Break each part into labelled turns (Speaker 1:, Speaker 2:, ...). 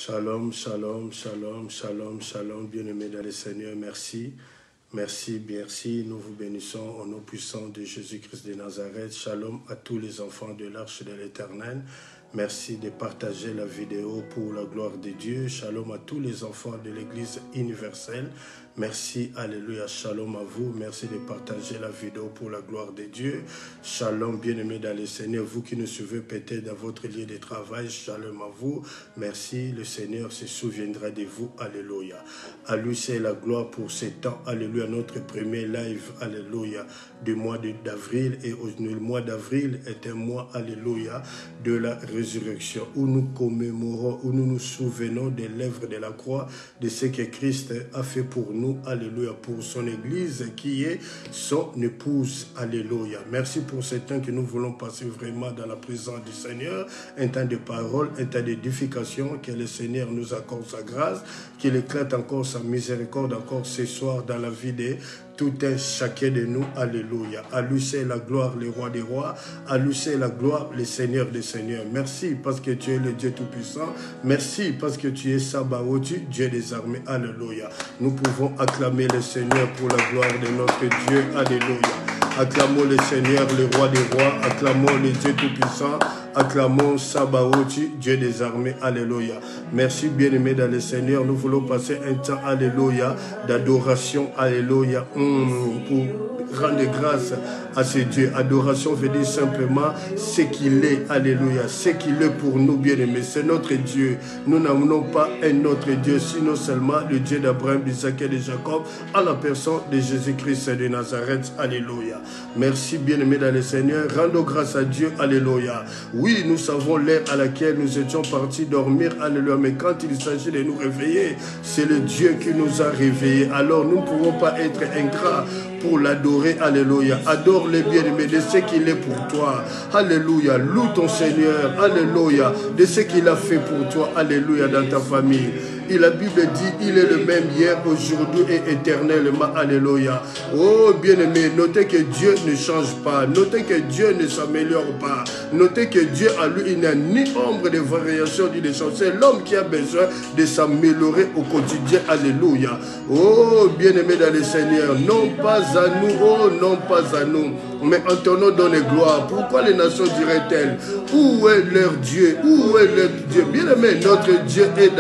Speaker 1: Shalom, shalom, shalom, shalom, shalom, bien-aimés dans le Seigneur, merci. Merci, merci, nous vous bénissons au nom puissant de Jésus-Christ de Nazareth. Shalom à tous les enfants de l'Arche de l'Éternel. Merci de partager la vidéo pour la gloire de Dieu. Shalom à tous les enfants de l'Église universelle. Merci, alléluia, shalom à vous. Merci de partager la vidéo pour la gloire de Dieu. Shalom, bien-aimés dans le Seigneur. Vous qui nous suivez peut-être dans votre lieu de travail, shalom à vous. Merci, le Seigneur se souviendra de vous. Alléluia. À lui, c'est la gloire pour ces temps. Alléluia, notre premier live, alléluia, du mois d'avril. Et le mois d'avril est un mois, alléluia, de la résurrection, où nous commémorons, où nous nous souvenons des lèvres de la croix, de ce que Christ a fait pour nous, alléluia, pour son Église qui est son épouse, alléluia. Merci pour ce temps que nous voulons passer vraiment dans la présence du Seigneur, un temps de parole, un temps d'édification, que le Seigneur nous accorde sa grâce, qu'il éclate encore sa miséricorde encore ce soir dans la vie de tout un chacun de nous, alléluia. À lui c'est la gloire, le roi des rois, à lui c'est la gloire, le Seigneur des seigneurs. Merci parce que tu es le Dieu tout-puissant, merci parce que tu es Sabaoth, Dieu des armées, alléluia. Nous pouvons acclamer le Seigneur pour la gloire de notre Dieu, alléluia. Acclamons le Seigneur, le roi des rois, acclamons le Dieu tout-puissant, acclamons Sabaoth, Dieu des armées, alléluia. Merci bien-aimés dans le Seigneur, nous voulons passer un temps, alléluia, d'adoration, alléluia, pour rendre grâce à ce Dieu. Adoration veut dire simplement ce qu'il est, alléluia, ce qu'il est pour nous bien-aimés, c'est notre Dieu. Nous n'avons pas un autre Dieu, sinon seulement le Dieu d'Abraham, d'Isaac et de Jacob, à la personne de Jésus-Christ de Nazareth, alléluia. Merci bien-aimés dans le Seigneur, rendons grâce à Dieu, alléluia. Oui, nous savons l'heure à laquelle nous étions partis dormir, alléluia, mais quand il s'agit de nous réveiller, c'est le Dieu qui nous a réveillés. Alors nous ne pouvons pas être ingrats pour l'adorer, alléluia. Adore le bien-aimé de ce qu'il est pour toi, alléluia. Loue ton Seigneur, alléluia, de ce qu'il a fait pour toi, alléluia, dans ta famille. Et la Bible dit, il est le même hier, aujourd'hui et éternellement, alléluia. Oh, bien-aimé, notez que Dieu ne change pas, notez que Dieu ne s'améliore pas, notez que Dieu, à lui, il n'a ni ombre de variation ni de chance. C'est l'homme qui a besoin de s'améliorer au quotidien, alléluia. Oh, bien-aimé dans le Seigneur, non pas à nous, oh, non pas à nous, mais en ton nom donne gloire. Pourquoi les nations diraient-elles, où est leur Dieu, où est leur Dieu? Bien-aimé, notre Dieu est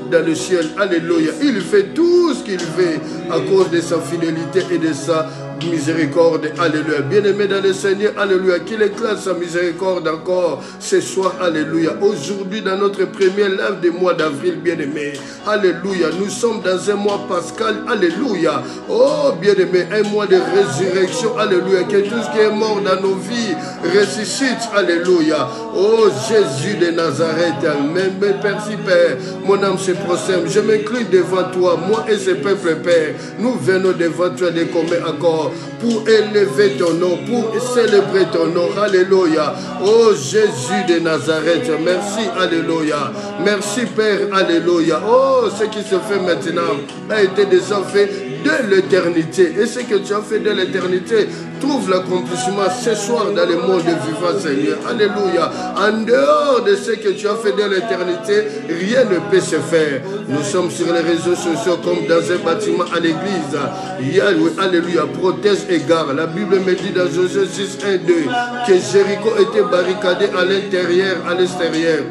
Speaker 1: dans le ciel, alléluia. Il fait tout ce qu'il veut à cause de sa fidélité et de sa miséricorde, alléluia. Bien-aimé dans le Seigneur, alléluia, qu'il éclate sa miséricorde encore ce soir, alléluia. Aujourd'hui, dans notre premier live du mois d'avril, bien-aimé, alléluia, nous sommes dans un mois pascal, alléluia. Oh, bien-aimé, un mois de résurrection, alléluia, que tout ce qui est mort dans nos vies ressuscite, alléluia. Oh, Jésus de Nazareth, même Père, si Père, mon âme se prosterne, je m'incline devant toi, moi et ce peuple, Père, nous venons devant toi de commettre encore pour élever ton nom, pour célébrer ton nom, alléluia. Oh Jésus de Nazareth, merci, alléluia. Merci Père, alléluia. Oh, ce qui se fait maintenant a été déjà fait de l'éternité. Et ce que tu as fait de l'éternité trouve l'accomplissement ce soir dans le monde vivant, Seigneur. Alléluia. En dehors de ce que tu as fait de l'éternité, rien ne peut se faire. Nous sommes sur les réseaux sociaux comme dans un bâtiment à l'église. Yahweh, alléluia, protège et garde. La Bible me dit dans Josué 6, 1, 2 que Jéricho était barricadé à l'intérieur, à l'extérieur.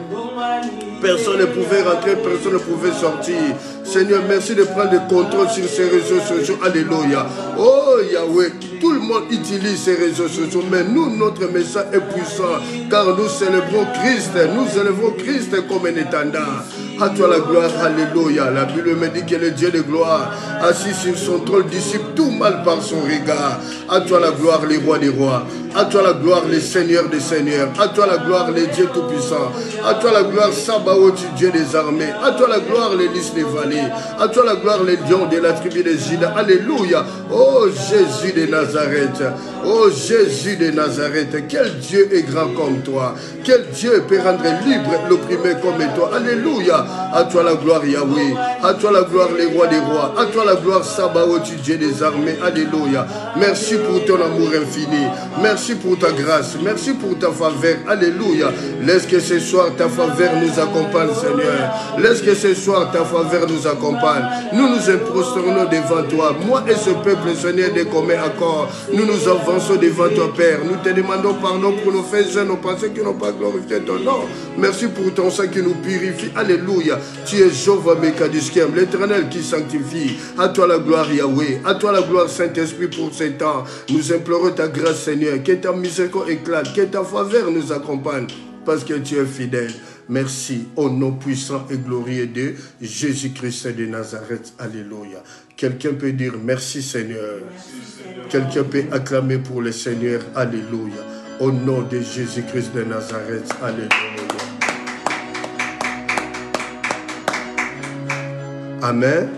Speaker 1: Personne ne pouvait rentrer, personne ne pouvait sortir. Seigneur, merci de prendre le contrôle sur ces réseaux sociaux. Alléluia. Oh Yahweh, tout le monde utilise ces réseaux sociaux, mais nous, notre message est puissant, car nous célébrons Christ. Nous célébrons Christ comme un étendard. À toi la gloire, alléluia. La Bible me dit que le Dieu de gloire, assis sur son trône, dissipe tout mal par son regard. À toi la gloire, les rois des rois. À toi la gloire, les seigneurs des seigneurs. À toi la gloire, les dieux tout-puissants. À toi la gloire, Sabaoth, Dieu des armées. À toi la gloire, les lys des vallées. À toi la gloire, les lions de la tribu de Juda. Alléluia. Oh Jésus de Nazareth. Oh Jésus de Nazareth. Quel Dieu est grand comme toi. Quel Dieu peut rendre libre l'opprimé comme toi. Alléluia. À toi la gloire, Yahweh. À toi la gloire, les rois des rois. À toi la gloire, Sabaoth, Dieu des armées. Alléluia. Merci pour ton amour infini. Merci pour ta grâce. Merci pour ta faveur. Alléluia. Laisse que ce soir ta faveur nous accompagne. accompagne, Seigneur. Laisse que ce soir, ta faveur nous accompagne. Nous nous prosternons devant toi. Moi et ce peuple, Seigneur, des communs accords. Nous nous avançons devant toi, Père. Nous te demandons pardon pour nos faits et nos pensées qui n'ont pas glorifié ton nom. Merci pour ton sang qui nous purifie. Alléluia. Tu es Jéhovah Mekadiskem, l'Éternel qui sanctifie. À toi la gloire, Yahweh. À toi la gloire, Saint-Esprit, pour ces temps. Nous implorons ta grâce, Seigneur. Que ta miséricorde éclate. Que ta faveur nous accompagne. Parce que tu es fidèle. Merci au nom puissant et glorieux de Jésus-Christ de Nazareth. Alléluia. Quelqu'un peut dire merci Seigneur. Quelqu'un peut acclamer pour le Seigneur. Alléluia. Au nom de Jésus-Christ de Nazareth. Alléluia. Amen.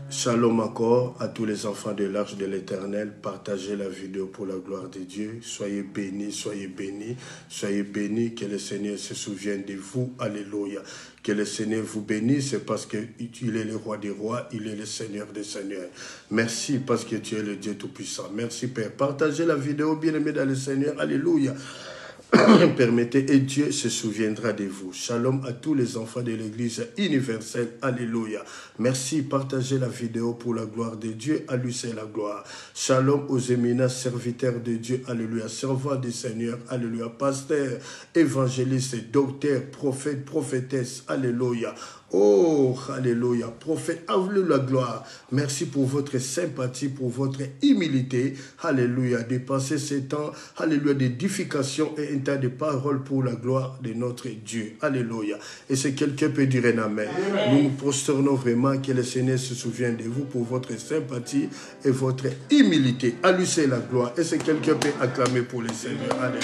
Speaker 1: Shalom encore à tous les enfants de l'Arche de l'Éternel. Partagez la vidéo pour la gloire de Dieu. Soyez bénis, soyez bénis, soyez bénis. Que le Seigneur se souvienne de vous. Alléluia. Que le Seigneur vous bénisse, c'est parce qu'il est le roi des rois, il est le Seigneur des seigneurs. Merci parce que tu es le Dieu Tout-Puissant. Merci Père. Partagez la vidéo, bien-aimés dans le Seigneur. Alléluia. Permettez et Dieu se souviendra de vous. Shalom à tous les enfants de l'Église universelle. Alléluia. Merci. Partagez la vidéo pour la gloire de Dieu. À lui c'est la gloire. Shalom aux éminents serviteurs de Dieu. Alléluia. Servants du Seigneur. Alléluia. Pasteurs, évangélistes, docteurs, prophètes, prophétesses. Alléluia. Oh, alléluia. Prophète, à vous la gloire. Merci pour votre sympathie, pour votre humilité. Alléluia. De passer ce temps, alléluia, d'édification et un temps de parole pour la gloire de notre Dieu. Alléluia. Et si quelqu'un peut dire un amen. Nous nous prosternons vraiment que le Seigneur se souvienne de vous pour votre sympathie et votre humilité. À lui c'est la gloire. Et si quelqu'un peut acclamer pour le Seigneur. Alléluia.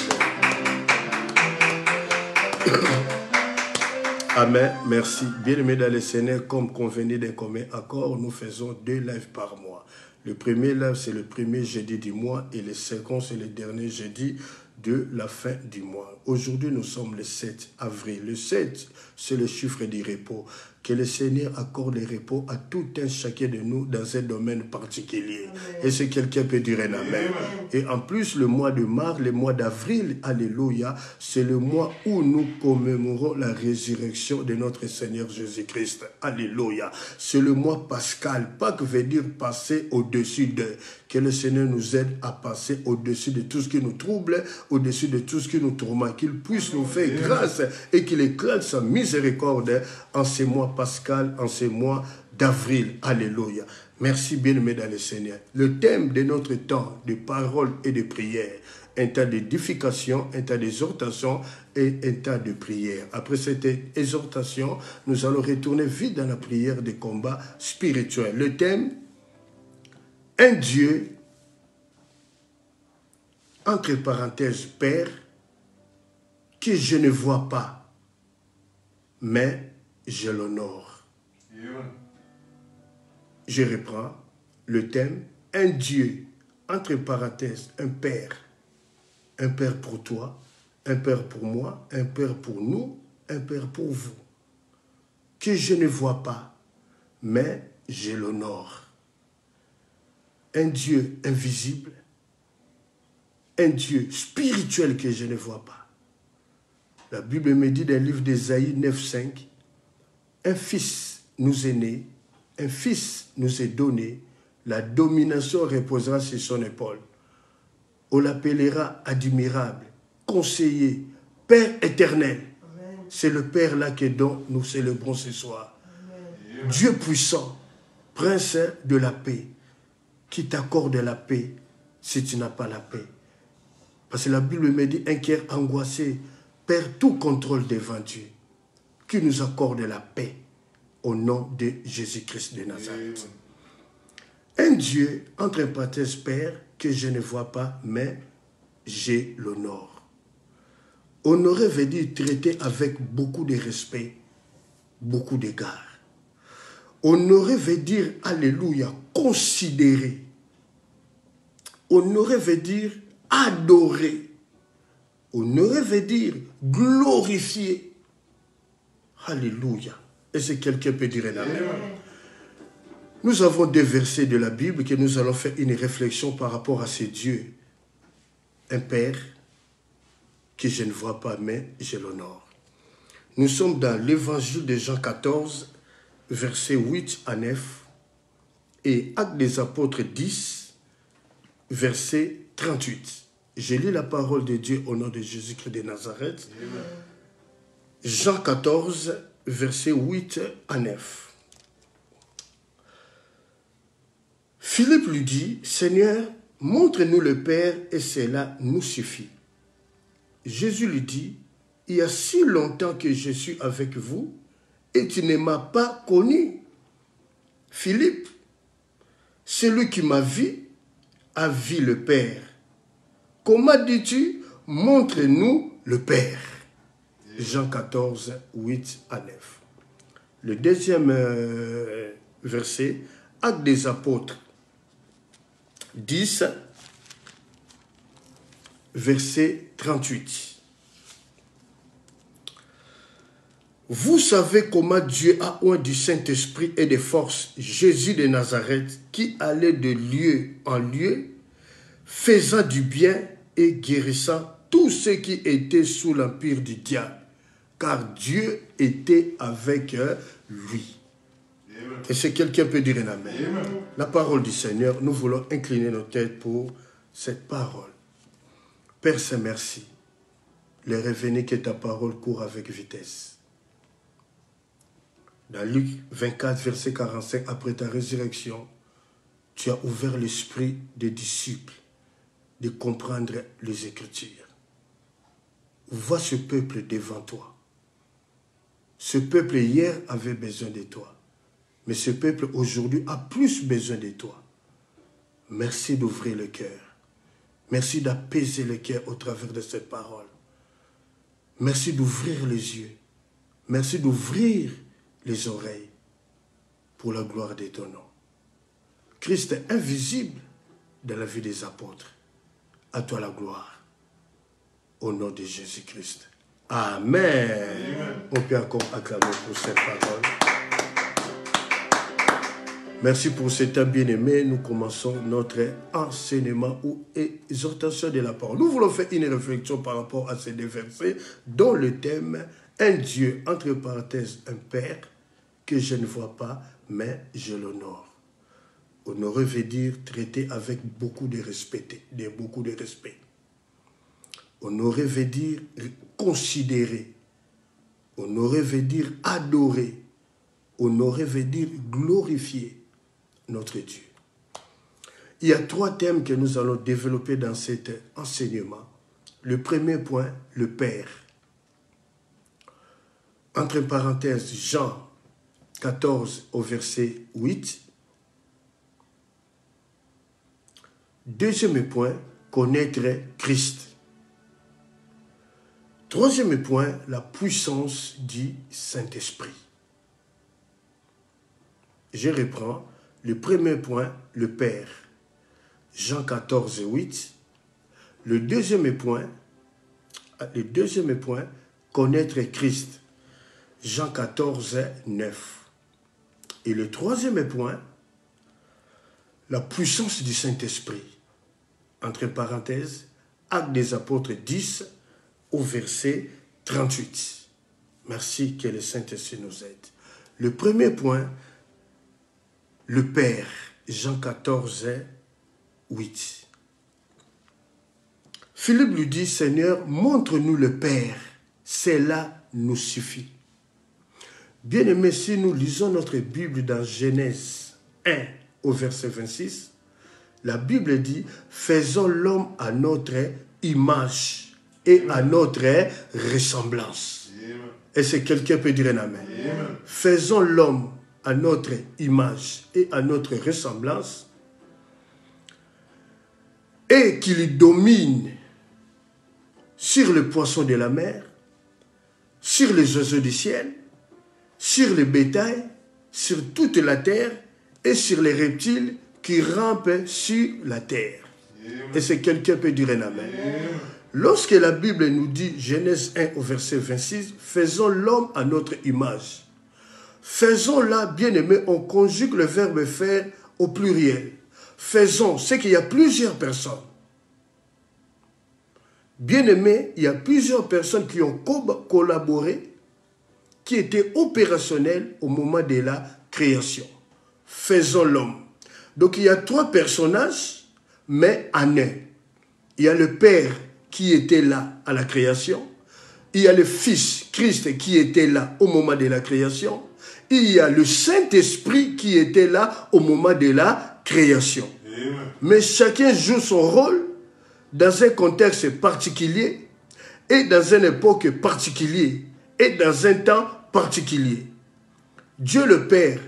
Speaker 1: Amen, merci. Bien-aimés dans le Seigneur, comme convenu d'un commun accord, nous faisons 2 lives par mois. Le premier live, c'est le premier jeudi du mois et le second, c'est le dernier jeudi de la fin du mois. Aujourd'hui, nous sommes le 7 avril. Le 7, c'est le chiffre du repos. Que le Seigneur accorde le repos à tout un chacun de nous dans un domaine particulier. Amen. Et si quelqu'un peut dire un amen. Amen. Et en plus, le mois de mars, le mois d'avril, alléluia, c'est le mois où nous commémorons la résurrection de notre Seigneur Jésus-Christ. Alléluia. C'est le mois pascal. Pâques veut dire passer au-dessus de. Que le Seigneur nous aide à passer au-dessus de tout ce qui nous trouble, au-dessus de tout ce qui nous tourmente. Qu'il puisse nous faire grâce et qu'il éclate sa miséricorde en ces mois pascal, en ces mois d'avril. Alléluia. Merci bien-aimés dans le Seigneur. Le thème de notre temps de parole et de prière, un temps d'édification, un temps d'exhortation et un temps de prière. Après cette exhortation, nous allons retourner vite dans la prière de combat spirituel. Le thème, un Dieu, entre parenthèses, Père, que je ne vois pas, mais je l'honore. Je reprends le thème, un Dieu, entre parenthèses, un Père pour toi, un Père pour moi, un Père pour nous, un Père pour vous, que je ne vois pas, mais je l'honore. Un Dieu invisible, un Dieu spirituel que je ne vois pas. La Bible me dit dans le livre d'Ésaïe 9,5, un fils nous est né, un fils nous est donné, la domination reposera sur son épaule. On l'appellera admirable, conseiller, Père éternel. C'est le Père là que dont nous célébrons ce soir. Amen. Dieu puissant, prince de la paix, qui t'accorde la paix si tu n'as pas la paix. Parce que la Bible me dit un cœur angoissé perd tout contrôle devant Dieu, qui nous accorde la paix au nom de Jésus-Christ de Nazareth. Un Dieu, entre parenthèses, Père, que je ne vois pas, mais j'ai l'honneur. Honorer veut dire traiter avec beaucoup de respect, beaucoup d'égard. Honorer veut dire, alléluia, considérer. Honorer veut dire adorer. Honorer veut dire glorifier. Alléluia. Et si quelqu'un peut dire un amen. Nous avons 2 versets de la Bible que nous allons faire une réflexion par rapport à ce Dieu. Un Père que je ne vois pas, mais je l'honore. Nous sommes dans l'évangile de Jean 14, versets 8 à 9, et Actes des Apôtres 10, verset 38. Je lis la parole de Dieu au nom de Jésus-Christ de Nazareth. Amen. Jean 14, versets 8 à 9. Philippe lui dit, « Seigneur, montre-nous le Père et cela nous suffit. » Jésus lui dit, « Il y a si longtemps que je suis avec vous et tu ne m'as pas connu. Philippe, celui qui m'a vu a vu le Père. Comment dis-tu, montre-nous le Père ?» Jean 14, 8 à 9. Le deuxième verset, Actes des Apôtres 10, verset 38. Vous savez comment Dieu a oint du Saint-Esprit et de force Jésus de Nazareth qui allait de lieu en lieu, faisant du bien et guérissant tous ceux qui étaient sous l'empire du diable, car Dieu était avec lui. Amen. Et si quelqu'un peut dire un amen. Amen. La parole du Seigneur, nous voulons incliner nos têtes pour cette parole. Père Saint, merci. Le revenez que ta parole court avec vitesse. Dans Luc 24, verset 45, après ta résurrection, tu as ouvert l'esprit des disciples de comprendre les Écritures. Vois ce peuple devant toi. Ce peuple hier avait besoin de toi. Mais ce peuple aujourd'hui a plus besoin de toi. Merci d'ouvrir le cœur. Merci d'apaiser le cœur au travers de cette parole. Merci d'ouvrir les yeux. Merci d'ouvrir les oreilles pour la gloire de ton nom. Christ est invisible dans la vie des apôtres. À toi la gloire. Au nom de Jésus-Christ. Amen. Amen. On peut encore acclamer pour cette parole. Merci pour cet temps bien-aimé. Nous commençons notre enseignement ou exhortation de la parole. Nous voulons faire une réflexion par rapport à ces deux versets dont le thème « Un Dieu, entre parenthèses, un Père, que je ne vois pas, mais je l'honore ». Honorer veut dire traiter avec beaucoup de respect. Honorer veut dire considérer. Honorer veut dire adorer. Honorer veut dire glorifier notre Dieu. Il y a trois thèmes que nous allons développer dans cet enseignement. Le premier point, le Père. Entre parenthèses, Jean 14 au verset 8. Deuxième point, connaître Christ. Troisième point, la puissance du Saint-Esprit. Je reprends. Le premier point, le Père. Jean 14, 8. Le deuxième point, connaître Christ. Jean 14, 9. Et le troisième point, la puissance du Saint-Esprit. Entre parenthèses, Actes des Apôtres 10 au verset 38. Merci que le Saint-Esprit nous aide. Le premier point, le Père, Jean 14, 8. Philippe lui dit, Seigneur, montre-nous le Père, cela nous suffit. Bien-aimés, si nous lisons notre Bible dans Genèse 1 au verset 26, la Bible dit, faisons l'homme à notre image et à notre ressemblance. Est-ce que quelqu'un peut dire un amen? Faisons l'homme à notre image et à notre ressemblance, et qu'il domine sur les poissons de la mer, sur les oiseaux du ciel, sur les bétails, sur toute la terre et sur les reptiles qui rampent sur la terre. Est-ce que quelqu'un peut dire un amen? Lorsque la Bible nous dit, Genèse 1 au verset 26, faisons l'homme à notre image. Faisons-là, bien-aimés, on conjugue le verbe faire au pluriel. Faisons, c'est qu'il y a plusieurs personnes. Bien-aimés, il y a plusieurs personnes qui ont collaboré qui était opérationnel au moment de la création. Faisons l'homme. Donc il y a 3 personnages, mais en un. Il y a le Père qui était là à la création. Il y a le Fils, Christ, qui était là au moment de la création. Il y a le Saint-Esprit qui était là au moment de la création. Amen. Mais chacun joue son rôle dans un contexte particulier et dans une époque particulière et dans un temps particulier. Dieu le Père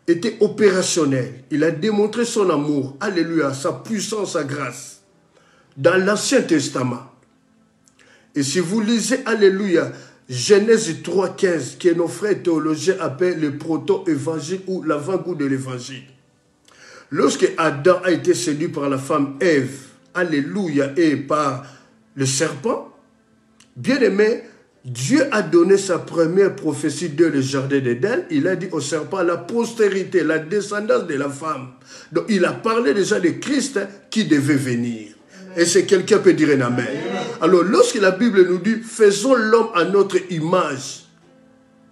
Speaker 1: était opérationnel. Il a démontré son amour, alléluia, sa puissance, sa grâce, dans l'Ancien Testament. Et si vous lisez, alléluia, Genèse 3,15, que nos frères théologiens appellent le proto-évangile ou l'avant-goût de l'évangile. Lorsque Adam a été séduit par la femme Ève, alléluia, et par le serpent, bien aimé, Dieu a donné sa première prophétie dans le jardin d'Éden. Il a dit au serpent, la postérité, la descendance de la femme. Donc il a parlé déjà de Christ qui devait venir. Et c'est quelqu'un peut dire un amen. Alors lorsque la Bible nous dit, faisons l'homme à notre image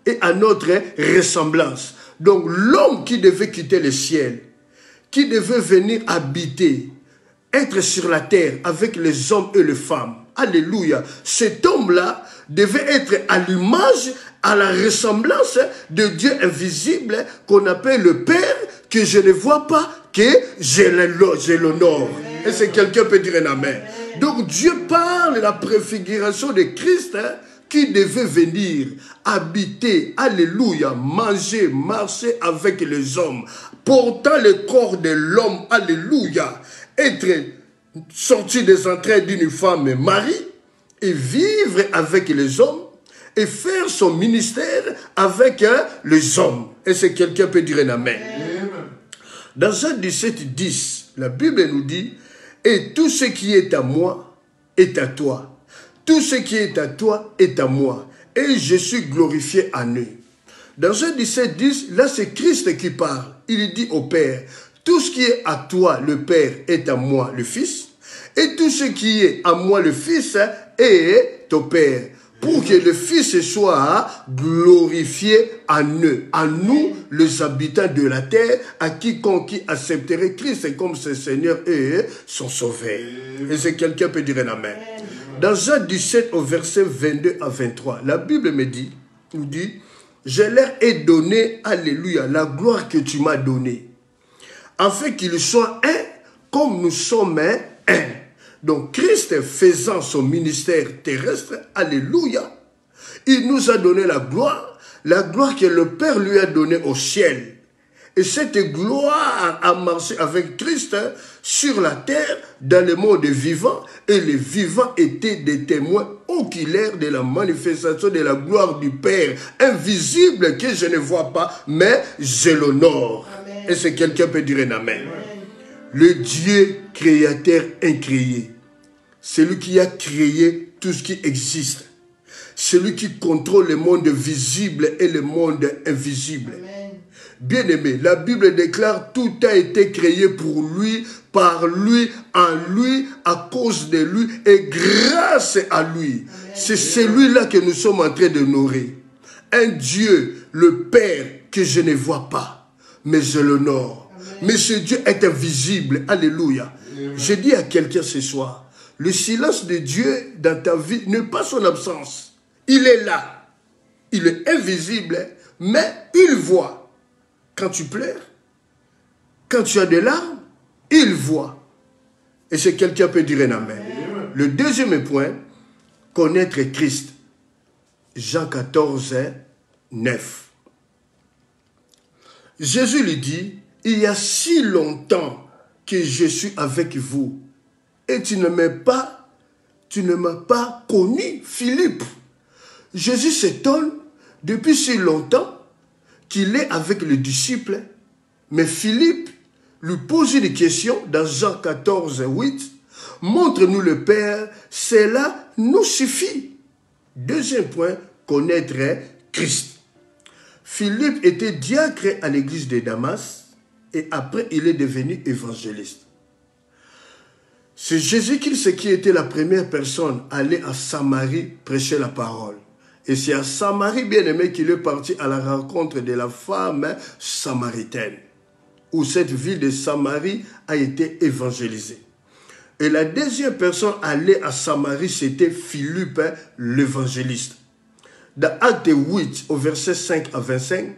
Speaker 1: et à notre ressemblance. Donc l'homme qui devait quitter le ciel, qui devait venir habiter, être sur la terre avec les hommes et les femmes. Alléluia. Cet homme-là devait être à l'image, à la ressemblance de Dieu invisible qu'on appelle le Père, que je ne vois pas, que je l'honore. Et c'est quelqu'un peut dire un amen. Donc Dieu parle de la préfiguration de Christ qui devait venir habiter, alléluia, manger, marcher avec les hommes, portant le corps de l'homme, alléluia, être sorti des entrailles d'une femme Marie et vivre avec les hommes et faire son ministère avec les hommes. Et c'est quelqu'un peut dire un amen. Dans Jean 17, 10, la Bible nous dit, et tout ce qui est à moi est à toi. Tout ce qui est à toi est à moi. Et je suis glorifié en eux. Dans Jean 17, 10, là c'est Christ qui parle. Il dit au Père, tout ce qui est à toi, le Père, est à moi, le Fils. Et tout ce qui est à moi, le Fils, est au Père. Pour que le Fils soit glorifié en eux, en nous, les habitants de la terre, à quiconque accepterait Christ comme son Seigneur et son Sauveur. Et c'est quelqu'un peut dire un amen. Dans Jean 17, au verset 22 à 23, la Bible nous dit, je leur ai donné, alléluia, la gloire que tu m'as donnée, afin qu'ils soient un, comme nous sommes un. Donc Christ faisant son ministère terrestre, alléluia, il nous a donné la gloire que le Père lui a donnée au ciel. Et cette gloire a marché avec Christ sur la terre, dans le monde vivant, et les vivants étaient des témoins oculaires de la manifestation de la gloire du Père, invisible que je ne vois pas, mais je l'honore. Et c'est quelqu'un peut dire un amen. Le Dieu créateur incréé, celui qui a créé tout ce qui existe, celui qui contrôle le monde visible et le monde invisible. Bien-aimé, la Bible déclare tout a été créé pour lui, par lui, en lui, à cause de lui et grâce à lui. C'est celui-là que nous sommes en train de nourrir. Un Dieu, le Père, que je ne vois pas, mais je l'honore. Mais ce Dieu est invisible. Alléluia. Je dis à quelqu'un ce soir, le silence de Dieu dans ta vie n'est pas son absence. Il est là. Il est invisible, mais il voit. Quand tu pleures, quand tu as des larmes, il voit. Et c'est quelqu'un peut dire un amen. Le deuxième point, connaître Christ. Jean 14, 9. Jésus lui dit, il y a si longtemps que je suis avec vous et tu ne m'as pas connu, Philippe. Jésus s'étonne depuis si longtemps qu'il est avec les disciples, mais Philippe lui pose une question dans Jean 14, 8. Montre-nous le Père, cela nous suffit. Deuxième point, connaître Christ. Philippe était diacre à l'église de Damas et après il est devenu évangéliste. C'est Jésus-Christ qui était la première personne à aller à Samarie prêcher la parole. Et c'est à Samarie, bien-aimé, qu'il est parti à la rencontre de la femme samaritaine, où cette ville de Samarie a été évangélisée. Et la deuxième personne allée à Samarie, c'était Philippe, l'évangéliste. Dans Acte 8, au verset 5 à 25,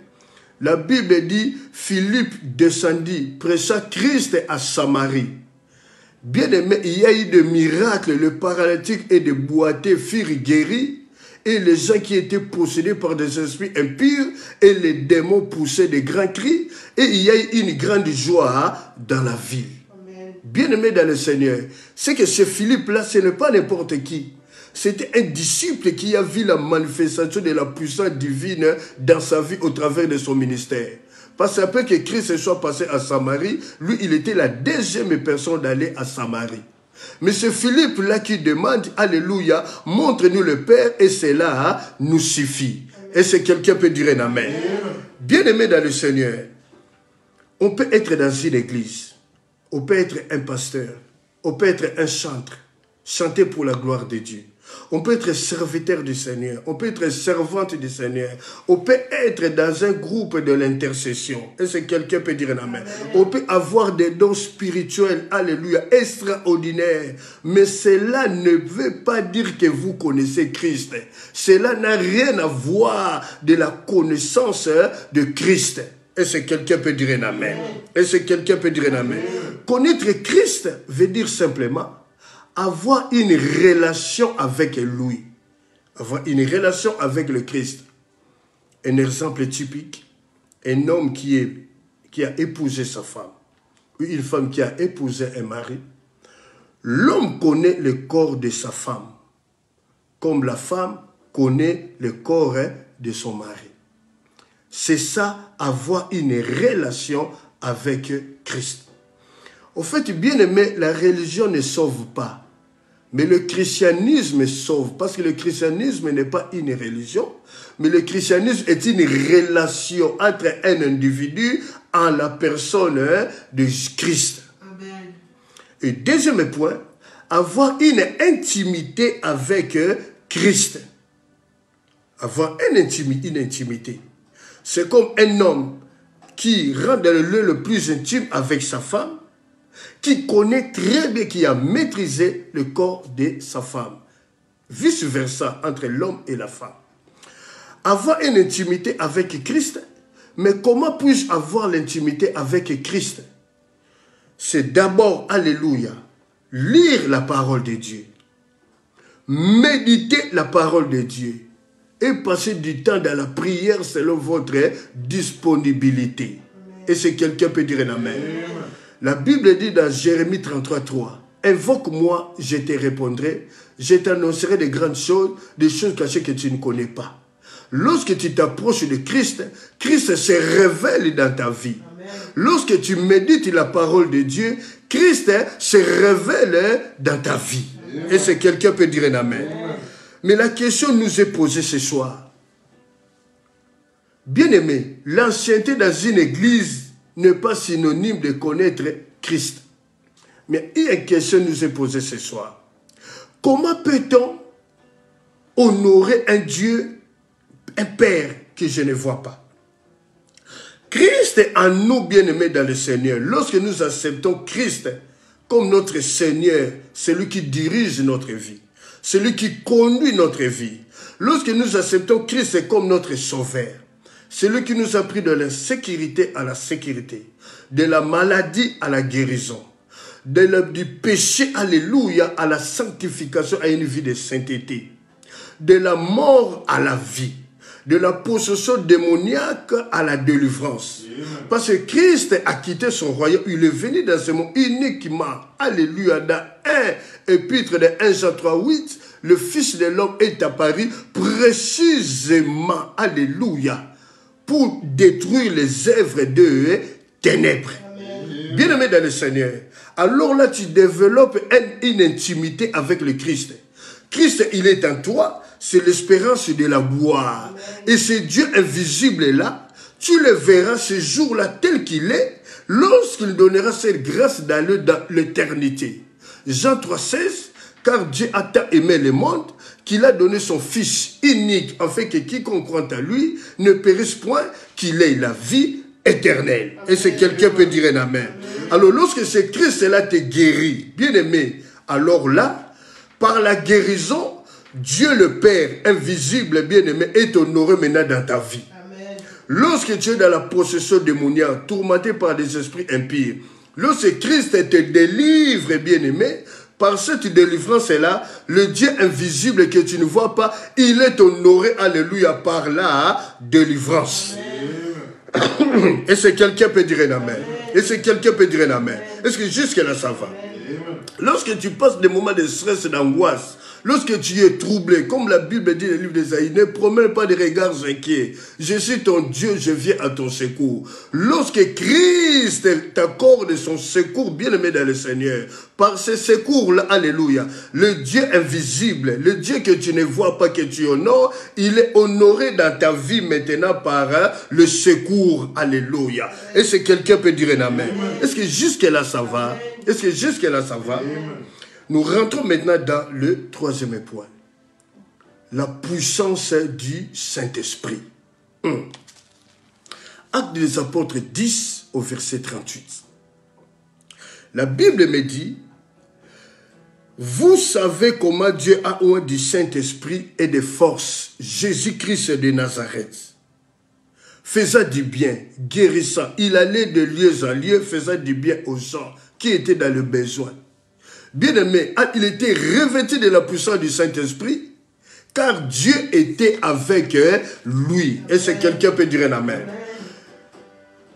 Speaker 1: la Bible dit, Philippe descendit, prêcha Christ à Samarie. Bien-aimé, il y a eu des miracles, le paralytique et des boiteux furent guéris, et les gens qui étaient possédés par des esprits impurs, et les démons poussaient des grands cris, et il y a eu une grande joie dans la ville. Bien-aimé dans le Seigneur, c'est que ce Philippe-là, ce n'est pas n'importe qui. C'était un disciple qui a vu la manifestation de la puissance divine dans sa vie au travers de son ministère. Parce qu'après que Christ soit passé à Samarie, lui, il était la deuxième personne d'aller à Samarie. Mais ce Philippe-là qui demande, alléluia, montre-nous le Père et cela nous suffit. Est-ce que quelqu'un peut dire un amen? Bien-aimé dans le Seigneur, on peut être dans une église, on peut être un pasteur, on peut être un chanteur, chanter pour la gloire de Dieu. On peut être serviteur du Seigneur, on peut être servante du Seigneur, on peut être dans un groupe de l'intercession. Est-ce que quelqu'un peut dire un amen? On peut avoir des dons spirituels, alléluia, extraordinaires. Mais cela ne veut pas dire que vous connaissez Christ. Cela n'a rien à voir de la connaissance de Christ. Est-ce que quelqu'un peut dire un amen? Est-ce que quelqu'un peut dire un amen? Connaître Christ veut dire simplement avoir une relation avec lui. Avoir une relation avec le Christ. Un exemple typique, un homme qui a épousé sa femme, ou une femme qui a épousé un mari. L'homme connaît le corps de sa femme, comme la femme connaît le corps de son mari. C'est ça, avoir une relation avec Christ. Au fait, bien aimé, la religion ne sauve pas. Mais le christianisme sauve. Parce que le christianisme n'est pas une religion. Mais le christianisme est une relation entre un individu en la personne de Christ. Amen. Et deuxième point, avoir une intimité avec Christ. Avoir une intimité. C'est comme un homme qui rentre dans le lieu le plus intime avec sa femme, qui connaît très bien, qui a maîtrisé le corps de sa femme. Vice-versa, entre l'homme et la femme. Avoir une intimité avec Christ, mais comment puis-je avoir l'intimité avec Christ? C'est d'abord, alléluia, lire la parole de Dieu, méditer la parole de Dieu, et passer du temps dans la prière selon votre disponibilité. Et si quelqu'un peut dire un amen. La Bible dit dans Jérémie 33:3, invoque-moi, je te répondrai, je t'annoncerai de grandes choses, des choses cachées que tu ne connais pas. Lorsque tu t'approches de Christ, Christ se révèle dans ta vie. Amen. Lorsque tu médites la parole de Dieu, Christ se révèle dans ta vie. Amen. Et si quelqu'un peut dire un amen. Amen. Mais la question nous est posée ce soir. Bien-aimé, l'ancienneté dans une église n'est pas synonyme de connaître Christ. Mais une question nous est posée ce soir. Comment peut-on honorer un Dieu, un Père que je ne vois pas? Christ est en nous, bien-aimés dans le Seigneur. Lorsque nous acceptons Christ comme notre Seigneur, celui qui dirige notre vie, celui qui conduit notre vie. Lorsque nous acceptons Christ comme notre Sauveur, celui qui nous a pris de l'insécurité à la sécurité, de la maladie à la guérison, du péché, alléluia, à la sanctification, à une vie de sainteté, de la mort à la vie, de la possession démoniaque à la délivrance. Parce que Christ a quitté son royaume, il est venu dans ce monde uniquement, alléluia, dans 1 épître de 1 Jean 3:8, le Fils de l'homme est apparu précisément, alléluia, pour détruire les œuvres de ténèbres. Bien-aimé dans le Seigneur, alors là tu développes une intimité avec le Christ. Christ, il est en toi, c'est l'espérance de la gloire. Et ce Dieu invisible là, tu le verras ce jour-là tel qu'il est, lorsqu'il donnera cette grâce d'aller dans l'éternité. Jean 3,16, car Dieu a tant aimé le monde qu'il a donné son Fils unique, afin que quiconque croit à lui ne périsse point, qu'il ait la vie éternelle. Et c'est quelqu'un peut dire un amen. Alors lorsque ce Christ-là te guérit, bien aimé, alors là, par la guérison, Dieu le Père invisible, bien aimé, est honoré maintenant dans ta vie. Lorsque tu es dans la possession démoniaque, tourmenté par des esprits impies, lorsque Christ te délivre, bien aimé, par cette délivrance-là, le Dieu invisible que tu ne vois pas, il est honoré, alléluia, par la délivrance. Et c'est quelqu'un peut dire un amen. Et c'est quelqu'un peut dire un amen. Est-ce que jusque-là ça va? Lorsque tu passes des moments de stress et d'angoisse, lorsque tu es troublé, comme la Bible dit dans le livre d'Ésaïe, ne promène pas de regards inquiets. Je suis ton Dieu, je viens à ton secours. Lorsque Christ t'accorde son secours, bien-aimé dans le Seigneur, par ce secours-là, alléluia, le Dieu invisible, le Dieu que tu ne vois pas, que tu honores, il est honoré dans ta vie maintenant par le secours, alléluia. Et c'est quelqu'un peut dire un amen. Est-ce que jusque-là ça va? Est-ce que jusque-là ça va? Nous rentrons maintenant dans le troisième point. La puissance du Saint-Esprit. Actes des Apôtres 10 au verset 38. La Bible me dit, vous savez comment Dieu a oint du Saint-Esprit et de force Jésus-Christ de Nazareth, faisant du bien, guérissant. Il allait de lieu en lieu, faisant du bien aux gens qui étaient dans le besoin. Bien-aimé, il était revêtu de la puissance du Saint-Esprit, car Dieu était avec lui. Et c'est quelqu'un peut dire un amen.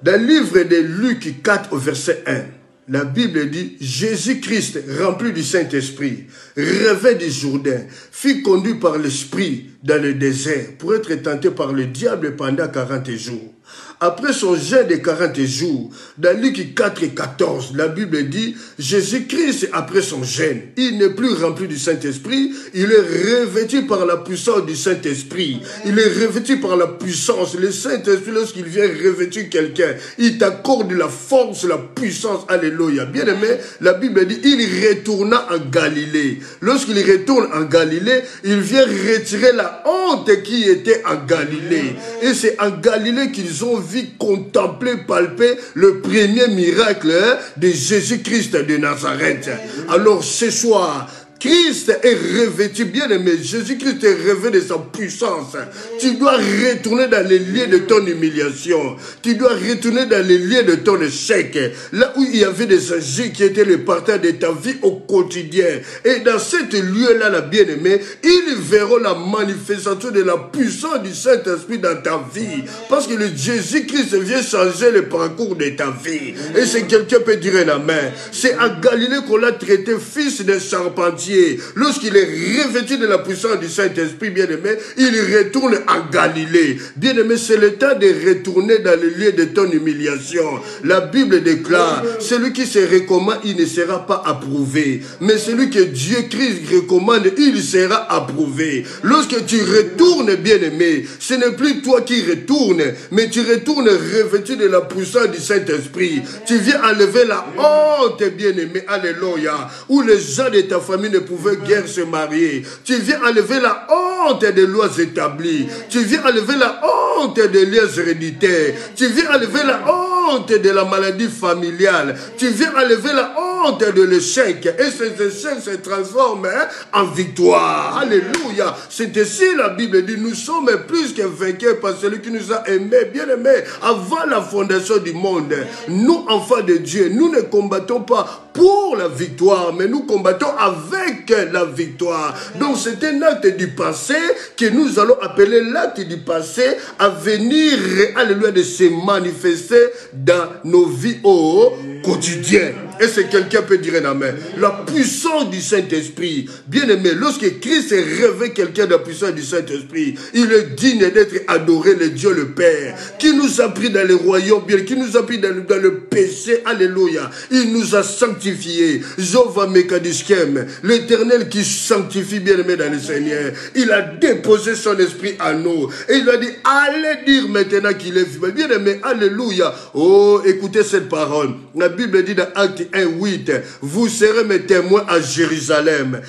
Speaker 1: Dans le livre de Luc 4 au verset 1, la Bible dit, Jésus-Christ, rempli du Saint-Esprit, revêt du Jourdain, fut conduit par l'Esprit dans le désert pour être tenté par le diable pendant 40 jours. Après son jeûne de 40 jours, dans Luc 4 et 14, la Bible dit, Jésus-Christ, après son jeûne, il n'est plus rempli du Saint-Esprit, il est revêtu par la puissance du Saint-Esprit. Il est revêtu par la puissance. Le Saint-Esprit, lorsqu'il vient revêtir quelqu'un, il t'accorde la force, la puissance. Alléluia. Bien aimé, la Bible dit, il retourna en Galilée. Lorsqu'il retourne en Galilée, il vient retirer la honte qui était en Galilée. Et c'est en Galilée qu'ils ont vu, contempler, palper le premier miracle de Jésus-Christ de Nazareth. Alors ce soir, Christ est revêtu, bien aimé, Jésus-Christ est revêtu de sa puissance. Tu dois retourner dans les lieux de ton humiliation. Tu dois retourner dans les lieux de ton échec. Là où il y avait des âgés qui étaient le partage de ta vie au quotidien. Et dans cet lieu-là, la bien-aimée, ils verront la manifestation de la puissance du Saint-Esprit dans ta vie. Parce que le Jésus-Christ vient changer le parcours de ta vie. Et c'est quelqu'un peut dire un amen. C'est à Galilée qu'on l'a traité fils de charpentier. Lorsqu'il est revêtu de la puissance du Saint-Esprit, bien-aimé, il retourne en Galilée. Bien-aimé, c'est le temps de retourner dans le lieu de ton humiliation. La Bible déclare, celui qui se recommande, il ne sera pas approuvé. Mais celui que Dieu Christ recommande, il sera approuvé. Lorsque tu retournes, bien-aimé, ce n'est plus toi qui retournes, mais tu retournes revêtu de la puissance du Saint-Esprit. Tu viens enlever la honte, bien-aimé, alléluia, où les gens de ta famille ne pouvaient guère se marier. Tu viens enlever la honte des lois établies. Tu viens enlever la honte des liens héréditaires. Tu viens enlever la honte de la maladie familiale. Tu viens enlever la honte de l'échec. Et ces échecs se transforment en victoire. Alléluia. C'est ainsi la Bible dit, nous sommes plus que vainqueurs par celui qui nous a aimés, bien aimés, avant la fondation du monde. Nous, enfants de Dieu, nous ne combattons pas pour la victoire, mais nous combattons avec la victoire. Donc c'est un acte du passé que nous allons appeler l'acte du passé à venir, alléluia, de se manifester dans nos vies au quotidien. Et c'est quelqu'un peut dire un amen. La puissance du Saint-Esprit. Bien aimé, lorsque Christ révèle quelqu'un de la puissance du Saint-Esprit, il est digne d'être adoré, le Dieu le Père, qui nous a pris dans le royaume, bien, qui nous a pris dans le péché, alléluia. Il nous a sanctifiés. sanctifié. Jova Mekadiskem, l'Éternel qui sanctifie, bien-aimé dans le Seigneur. Il a déposé son esprit à nous. Et il a dit, allez dire maintenant qu'il est vivant. Bien-aimé, alléluia. Oh, écoutez cette parole. La Bible dit dans Acte 1:8, vous serez mes témoins à Jérusalem,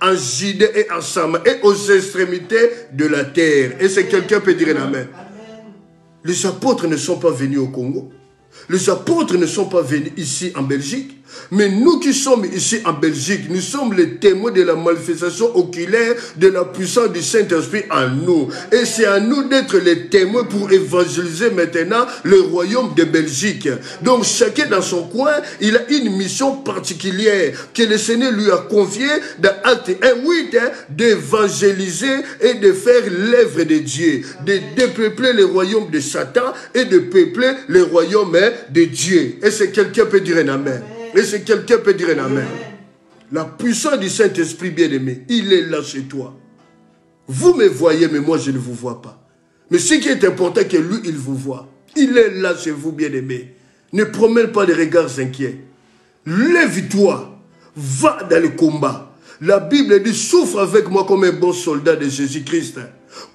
Speaker 1: en Judée et en Samarie, et aux extrémités de la terre. Et c'est quelqu'un peut dire amen. Les apôtres ne sont pas venus au Congo. Les apôtres ne sont pas venus ici en Belgique. Mais nous qui sommes ici en Belgique, nous sommes les témoins de la manifestation oculaire de la puissance du Saint-Esprit en nous. Et c'est à nous d'être les témoins pour évangéliser maintenant le royaume de Belgique. Donc chacun dans son coin, il a une mission particulière que le Seigneur lui a confiée dans Acte 1:8, d'évangéliser et de faire l'œuvre de Dieu, de dépeupler le royaume de Satan et de peupler le royaume de Dieu. Et c'est quelqu'un peut dire un amen. Et si quelqu'un peut dire un amen. La puissance du Saint-Esprit bien-aimé, il est là chez toi. Vous me voyez, mais moi je ne vous vois pas. Mais ce qui est important, c'est que lui, il vous voit. Il est là chez vous, bien-aimé. Ne promène pas de regards inquiets. Lève-toi, va dans le combat. La Bible dit, souffre avec moi comme un bon soldat de Jésus-Christ.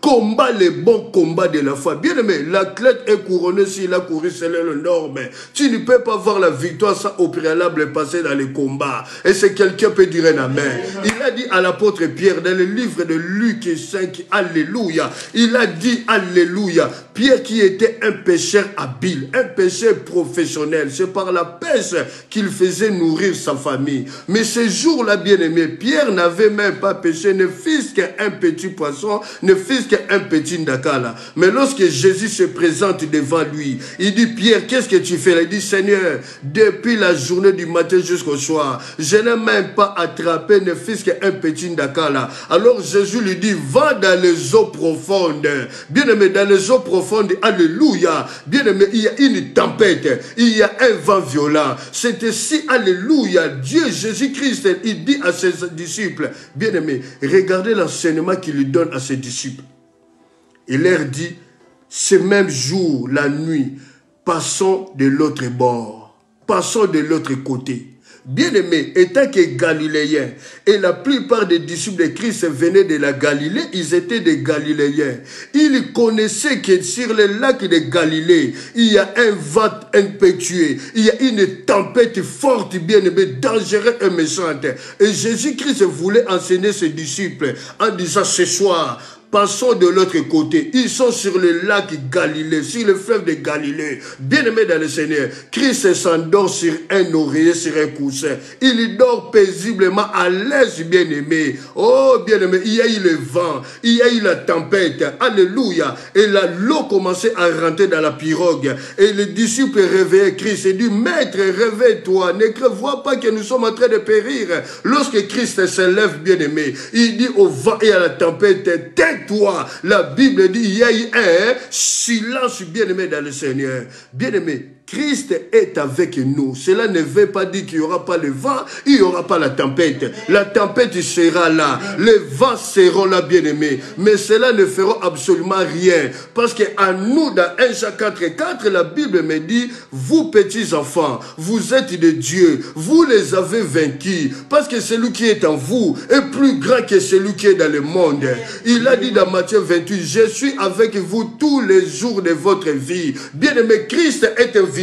Speaker 1: Combat les bons combats de la foi. Bien aimé, l'athlète est couronné s'il a couru selon les normes. Tu ne peux pas voir la victoire sans au préalable passer dans les combats. Et c'est quelqu'un peut dire un amen. Il a dit à l'apôtre Pierre dans le livre de Luc 5, alléluia. Il a dit alléluia. Pierre qui était un pêcheur habile, un pêcheur professionnel. C'est par la pêche qu'il faisait nourrir sa famille. Mais ce jour-là, bien aimé, Pierre n'avait même pas pêché, ne fût-ce qu'un petit poisson, ne fût-ce qu'un petit ndakala. Mais lorsque Jésus se présente devant lui, il dit, Pierre, qu'est-ce que tu fais? Il dit, Seigneur, depuis la journée du matin jusqu'au soir, je n'ai même pas attrapé, ne fût-ce qu'un petit ndakala. Alors Jésus lui dit, va dans les eaux profondes. Bien aimé, dans les eaux profondes, alléluia. Bien aimé, il y a une tempête, il y a un vent violent. C'est ici, alléluia, Dieu Jésus-Christ, il dit à ses disciples, bien aimé, regardez l'enseignement qu'il lui donne à ses disciples. Il leur dit, ce même jour, la nuit, passons de l'autre bord, passons de l'autre côté. Bien-aimés, étant que Galiléens, et la plupart des disciples de Christ venaient de la Galilée, ils étaient des Galiléens. Ils connaissaient que sur le lac de Galilée, il y a un vent impétueux, il y a une tempête forte, bien-aimée, dangereuse et méchante. Et Jésus-Christ voulait enseigner ses disciples en disant ce soir, passons de l'autre côté. Ils sont sur le lac Galilée, sur le fleuve de Galilée. Bien-aimé dans le Seigneur, Christ s'endort sur un oreiller, sur un coussin. Il dort paisiblement à l'aise, bien-aimé. Oh, bien-aimé, il y a eu le vent, il y a eu la tempête. Alléluia. Et là, l'eau commençait à rentrer dans la pirogue. Et les disciples réveillaient Christ et dit, Maître, réveille-toi, ne vois pas que nous sommes en train de périr. Lorsque Christ se lève, bien-aimé, il dit au vent et à la tempête, tais-toi. La Bible dit, il y a eu un silence, bien-aimé dans le Seigneur. Bien-aimé, Christ est avec nous. Cela ne veut pas dire qu'il n'y aura pas le vent, il n'y aura pas la tempête. La tempête sera là. Les vents seront là, bien-aimés. Mais cela ne fera absolument rien. Parce qu'à nous, dans 1 Jean 4:4, la Bible me dit, vous petits enfants, vous êtes de Dieu. Vous les avez vaincus. Parce que celui qui est en vous est plus grand que celui qui est dans le monde. Il a dit dans Matthieu 28, je suis avec vous tous les jours de votre vie. Bien-aimé, Christ est invisible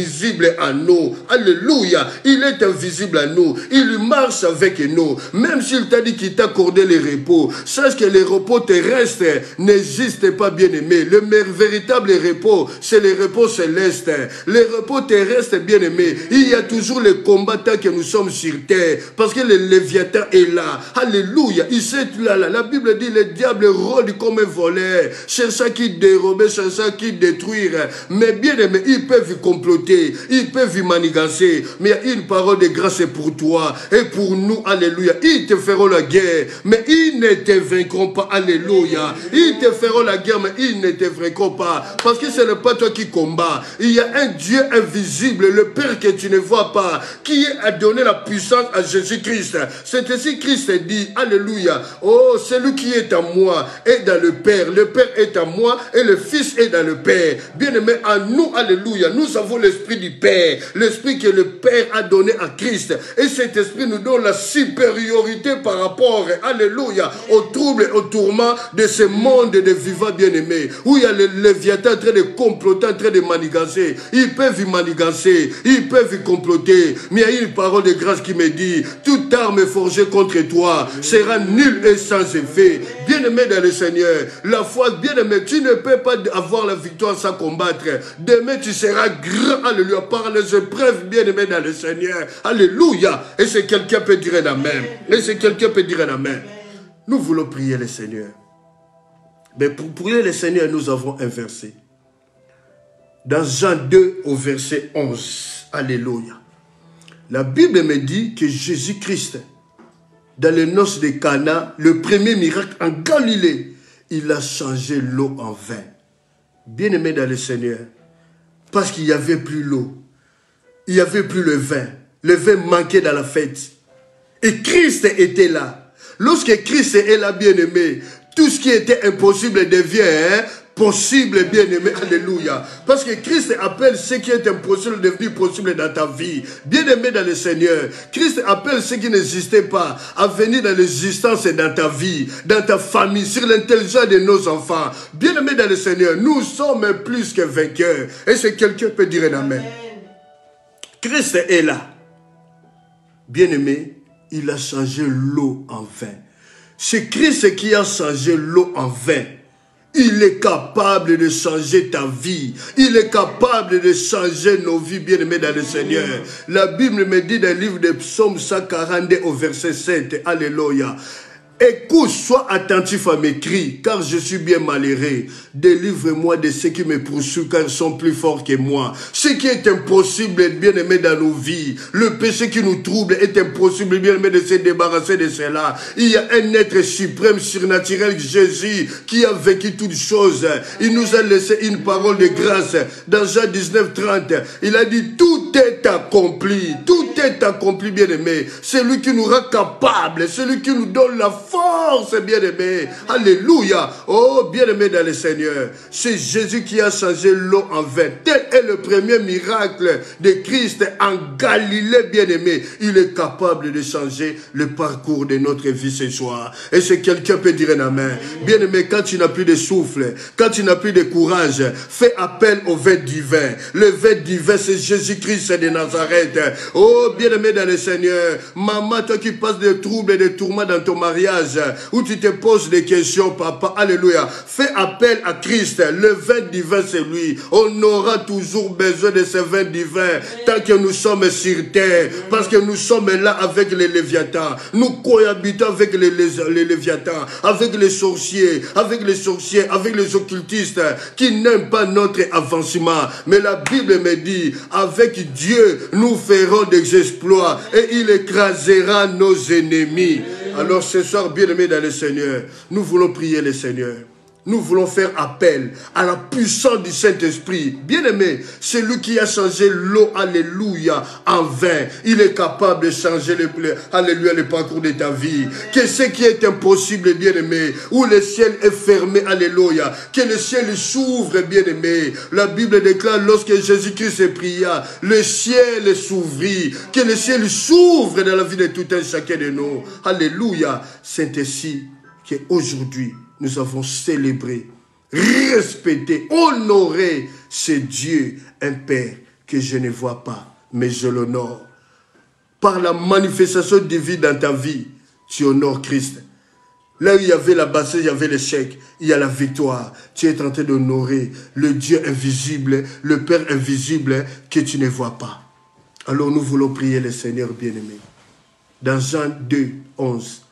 Speaker 1: à nous. Alléluia. Il est invisible à nous. Il marche avec nous. Même s'il t'a dit qu'il t'a accordé le repos, sache que le repos terrestre n'existe pas, bien-aimé. Le véritable repos, c'est le repos céleste. Le repos terrestre, bien-aimé, il y a toujours le combat tant que nous sommes sur terre. Parce que le Léviathan est là. Alléluia. Il sait là. La Bible dit, le diable rôde comme un voleur, cherchant qui dérober, cherchant qui détruire. Mais bien-aimé, ils peuvent comploter, ils peuvent y manigancer. Mais il y a une parole de grâce pour toi et pour nous. Alléluia. Ils te feront la guerre, mais ils ne te vaincront pas. Alléluia. Ils te feront la guerre, mais ils ne te vaincront pas. Parce que ce n'est pas toi qui combats. Il y a un Dieu invisible, le Père que tu ne vois pas, qui a donné la puissance à Jésus-Christ. C'est ainsi Christ dit, alléluia. Oh, celui qui est en moi est dans le Père. Le Père est en moi et le Fils est dans le Père. Bien-aimé, à nous, alléluia, nous avons l'Esprit l'esprit du Père, l'esprit que le Père a donné à Christ. Et cet esprit nous donne la supériorité par rapport, alléluia, aux troubles et aux tourments de ce monde de vivants bien-aimés, où il y a le Léviathan en train de comploter, en train de manigancer. Ils peuvent y manigancer, ils peuvent y comploter, mais il y a une parole de grâce qui me dit, toute arme forgée contre toi sera nulle et sans effet. Bien-aimé dans le Seigneur, la foi, bien-aimé, tu ne peux pas avoir la victoire sans combattre. Demain, tu seras grand, alléluia, par les épreuves, bien-aimé dans le Seigneur. Alléluia. Et si quelqu'un peut dire un amen. Et si quelqu'un peut dire un amen. Nous voulons prier le Seigneur. Mais pour prier le Seigneur, nous avons un verset. Dans Jean 2, au verset 11. Alléluia. La Bible me dit que Jésus-Christ, dans les noces de Cana, le premier miracle en Galilée, il a changé l'eau en vin. Bien-aimé dans le Seigneur, parce qu'il n'y avait plus l'eau, il n'y avait plus le vin manquait dans la fête. Et Christ était là. Lorsque Christ est là, bien-aimé, tout ce qui était impossible devient possible, bien-aimé, alléluia. Parce que Christ appelle ce qui est impossible devenir possible dans ta vie. Bien-aimé dans le Seigneur, Christ appelle ce qui n'existait pas à venir dans l'existence dans ta vie, dans ta famille, sur l'intelligence de nos enfants. Bien-aimé dans le Seigneur, nous sommes plus que vainqueurs. Et si quelqu'un peut dire un amen. Christ est là. Bien-aimé, il a changé l'eau en vin. C'est Christ qui a changé l'eau en vin. Il est capable de changer ta vie. Il est capable de changer nos vies, bien-aimés dans le Seigneur. La Bible me dit dans le livre de Psaume 142 au verset 7. Alléluia. Écoute, sois attentif à mes cris, car je suis bien malheureux. Délivre-moi de ceux qui me poursuivent, car ils sont plus forts que moi. Ce qui est impossible, bien-aimé, dans nos vies, le péché qui nous trouble est impossible, bien-aimé, de se débarrasser de cela. Il y a un être suprême, surnaturel, Jésus, qui a vécu toutes choses. Il nous a laissé une parole de grâce. Dans Jean 19, 30, il a dit, tout est accompli. Tout est accompli, bien-aimé. C'est lui qui nous rend capables. C'est lui qui nous donne la force, bien-aimé. Alléluia. Oh, bien-aimé dans le Seigneur. C'est Jésus qui a changé l'eau en vin. Tel est le premier miracle de Christ en Galilée, bien-aimé. Il est capable de changer le parcours de notre vie ce soir. Et si quelqu'un peut dire un amen. Bien-aimé, quand tu n'as plus de souffle, quand tu n'as plus de courage, fais appel au vin divin. Le vin divin, c'est Jésus-Christ de Nazareth. Oh, bien-aimé dans le Seigneur. Maman, toi qui passes des troubles et des tourments dans ton mariage, où tu te poses des questions, papa, alléluia, fais appel à Christ. Le vin divin, c'est lui. On aura toujours besoin de ce vin divin tant que nous sommes sur terre, parce que nous sommes là avec les Léviathans. Nous cohabitons avec les Léviathans, avec les sorciers, avec les occultistes qui n'aiment pas notre avancement. Mais la Bible me dit, avec Dieu, nous ferons des exploits et il écrasera nos ennemis. Alors ce soir, bien-aimés dans le Seigneur, nous voulons prier le Seigneur. Nous voulons faire appel à la puissance du Saint-Esprit. Bien-aimé, c'est lui qui a changé l'eau, alléluia, en vin. Il est capable de changer alléluia, le parcours de ta vie. Que ce qui est impossible, bien-aimé, où le ciel est fermé, alléluia, que le ciel s'ouvre, bien-aimé. La Bible déclare, lorsque Jésus-Christ pria, le ciel s'ouvrit. Que le ciel s'ouvre dans la vie de tout un chacun de nous. Alléluia. C'est ainsi qu'aujourd'hui, nous avons célébré, respecté, honoré ce Dieu, un Père que je ne vois pas, mais je l'honore. Par la manifestation divine dans ta vie, tu honores Christ. Là où il y avait la bassesse, il y avait l'échec, il y a la victoire. Tu es en train d'honorer le Dieu invisible, le Père invisible que tu ne vois pas. Alors nous voulons prier le Seigneur bien-aimé. Dans Jean 2, 11,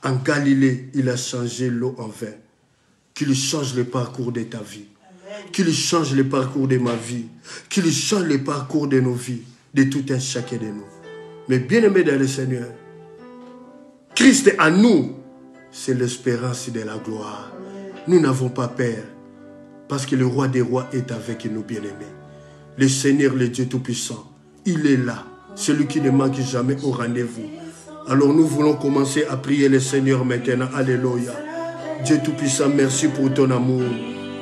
Speaker 1: en Galilée, il a changé l'eau en vin. Qu'il change le parcours de ta vie. Qu'il change le parcours de ma vie. Qu'il change le parcours de nos vies. De tout un chacun de nous. Mais bien-aimé dans le Seigneur, Christ en nous, c'est l'espérance de la gloire. Nous n'avons pas peur. Parce que le roi des rois est avec nous, bien-aimés. Le Seigneur, le Dieu Tout-Puissant, il est là. Celui qui ne manque jamais au rendez-vous. Alors nous voulons commencer à prier le Seigneur maintenant. Alléluia. Dieu Tout-Puissant, merci pour ton amour.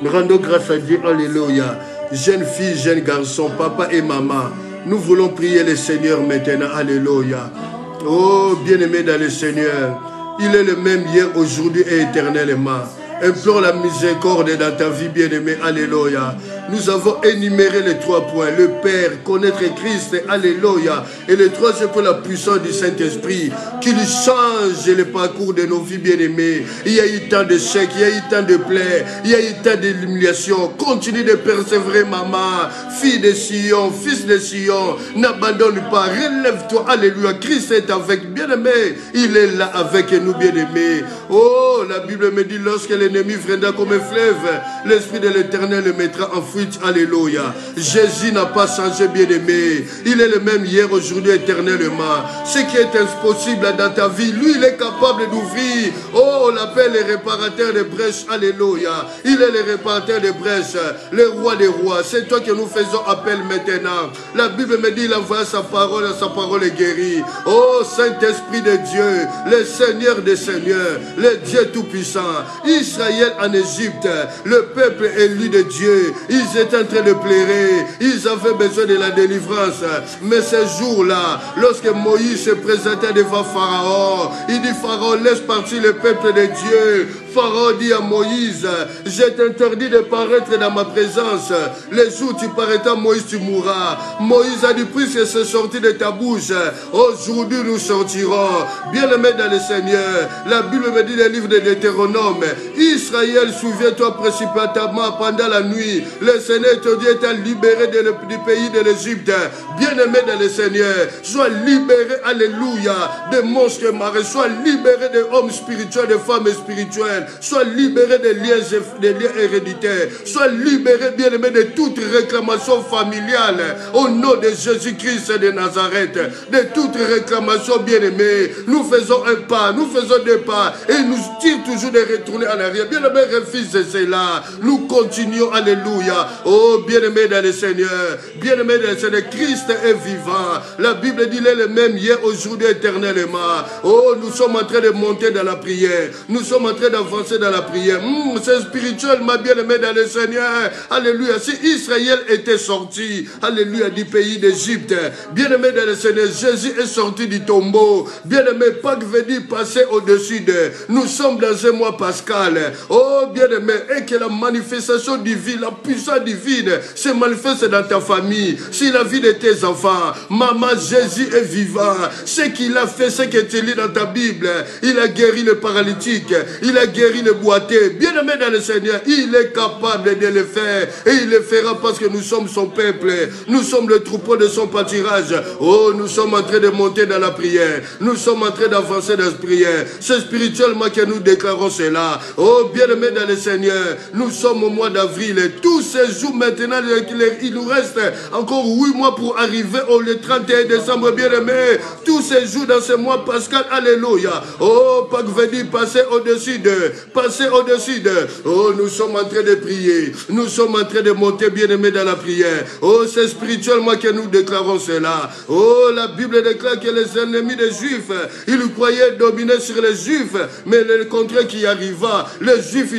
Speaker 1: Nous rendons grâce à Dieu. Alléluia. jeunes filles, jeunes garçons, papa et maman. Nous voulons prier le Seigneur maintenant. Alléluia. Oh, bien-aimé dans le Seigneur, il est le même hier, aujourd'hui et éternellement. Implore la miséricorde dans ta vie, bien-aimé. Alléluia. Nous avons énuméré les 3 points. Le Père, connaître Christ. Alléluia. Et le 3, c'est pour la puissance du Saint-Esprit qui lui change le parcours de nos vies, bien-aimés. Il y a eu tant d'échecs, il y a eu tant de plaies, il y a eu tant d'humiliations. Continue de persévérer, maman. Fille de Sion, fils de Sion. N'abandonne pas. Relève-toi. Alléluia. Christ est avec, bien-aimé. Il est là avec nous, bien-aimés. Oh, la Bible me dit, lorsque l'ennemi viendra comme un fleuve, l'Esprit de l'Éternel le mettra en fuite. Alléluia. Jésus n'a pas changé, bien-aimé. Il est le même hier, aujourd'hui, éternellement. Ce qui est impossible dans ta vie, lui, il est capable d'ouvrir. Oh, on l'appelle le réparateur de brèches. Alléluia. Il est le réparateur de brèches, le roi des rois. C'est toi que nous faisons appel maintenant. La Bible me dit, il envoie sa parole est guérie. Oh, Saint-Esprit de Dieu, le Seigneur des Seigneurs, le Dieu Tout-Puissant. Israël en Égypte, le peuple élu de Dieu, ils étaient en train de pleurer, ils avaient besoin de la délivrance. Mais ce jour-là, lorsque Moïse se présentait devant Pharaon, il dit, Pharaon, laisse partir le peuple de Dieu. Pharaon dit à Moïse, je t'interdis de paraître dans ma présence. Le jour où tu paraîtras, Moïse, tu mourras. Moïse a dit, puisque c'est sorti de ta bouche, aujourd'hui nous sortirons. Bien-aimé dans le Seigneur, la Bible me dit dans le livre de Deutéronome, Israël, souviens-toi précipitamment pendant la nuit, le Seigneur te dit, t'a libéré du pays de l'Égypte. Bien-aimé dans le Seigneur, sois libéré, alléluia, de monstres marins, sois libéré de hommes spirituels, de femmes spirituelles. Sois libéré des liens héréditaires. Sois libéré, bien-aimé, de toute réclamation familiale. Au nom de Jésus-Christ de Nazareth. De toute réclamation, bien-aimé. Nous faisons un pas, nous faisons 2 pas. Et il nous tire toujours de retourner en arrière. Bien-aimé, refuse cela. Nous continuons, alléluia. Oh, bien-aimé dans le Seigneur. Bien-aimé dans le Seigneur. Christ est vivant. La Bible dit, il est le même hier, aujourd'hui, éternellement. Oh, nous sommes en train de monter dans la prière. Nous sommes en train d'avancer dans la prière. C'est spirituel, ma bien-aimée dans le Seigneur. Alléluia. Si Israël était sorti, alléluia, du pays d'Égypte, bien-aimé dans le Seigneur, Jésus est sorti du tombeau. Bien-aimé, Pâques veut dire passer au-dessus de. Nous sommes dans un mois pascal. Oh, bien-aimé, et que la manifestation divine, la puissance divine se manifeste dans ta famille, sur la vie de tes enfants. Maman, Jésus est vivant. Ce qu'il a fait, ce que tu lis dans ta Bible, il a guéri le paralytique, il a guéri le boiteux. Bien-aimé dans le Seigneur, il est capable de le faire. Et il le fera parce que nous sommes son peuple. Nous sommes le troupeau de son pâturage. Oh, nous sommes en train de monter dans la prière. Nous sommes en train d'avancer dans la prière. C'est spirituellement que nous déclarons cela. Oh, bien-aimé dans le Seigneur, nous sommes au mois d'avril. Et tous ces jours maintenant, il nous reste encore 8 mois pour arriver au 31 décembre. Bien-aimé, tous ces jours dans ce mois pascal, alléluia. Oh, Pâques veut dire passer au-dessus de. Passer au-dessus de. Oh, nous sommes en train de prier. Nous sommes en train de monter, bien-aimés, dans la prière. Oh, c'est spirituellement que nous déclarons cela. Oh, la Bible déclare que les ennemis des Juifs, ils croyaient dominer sur les Juifs, mais le contraire qui arriva, les Juifs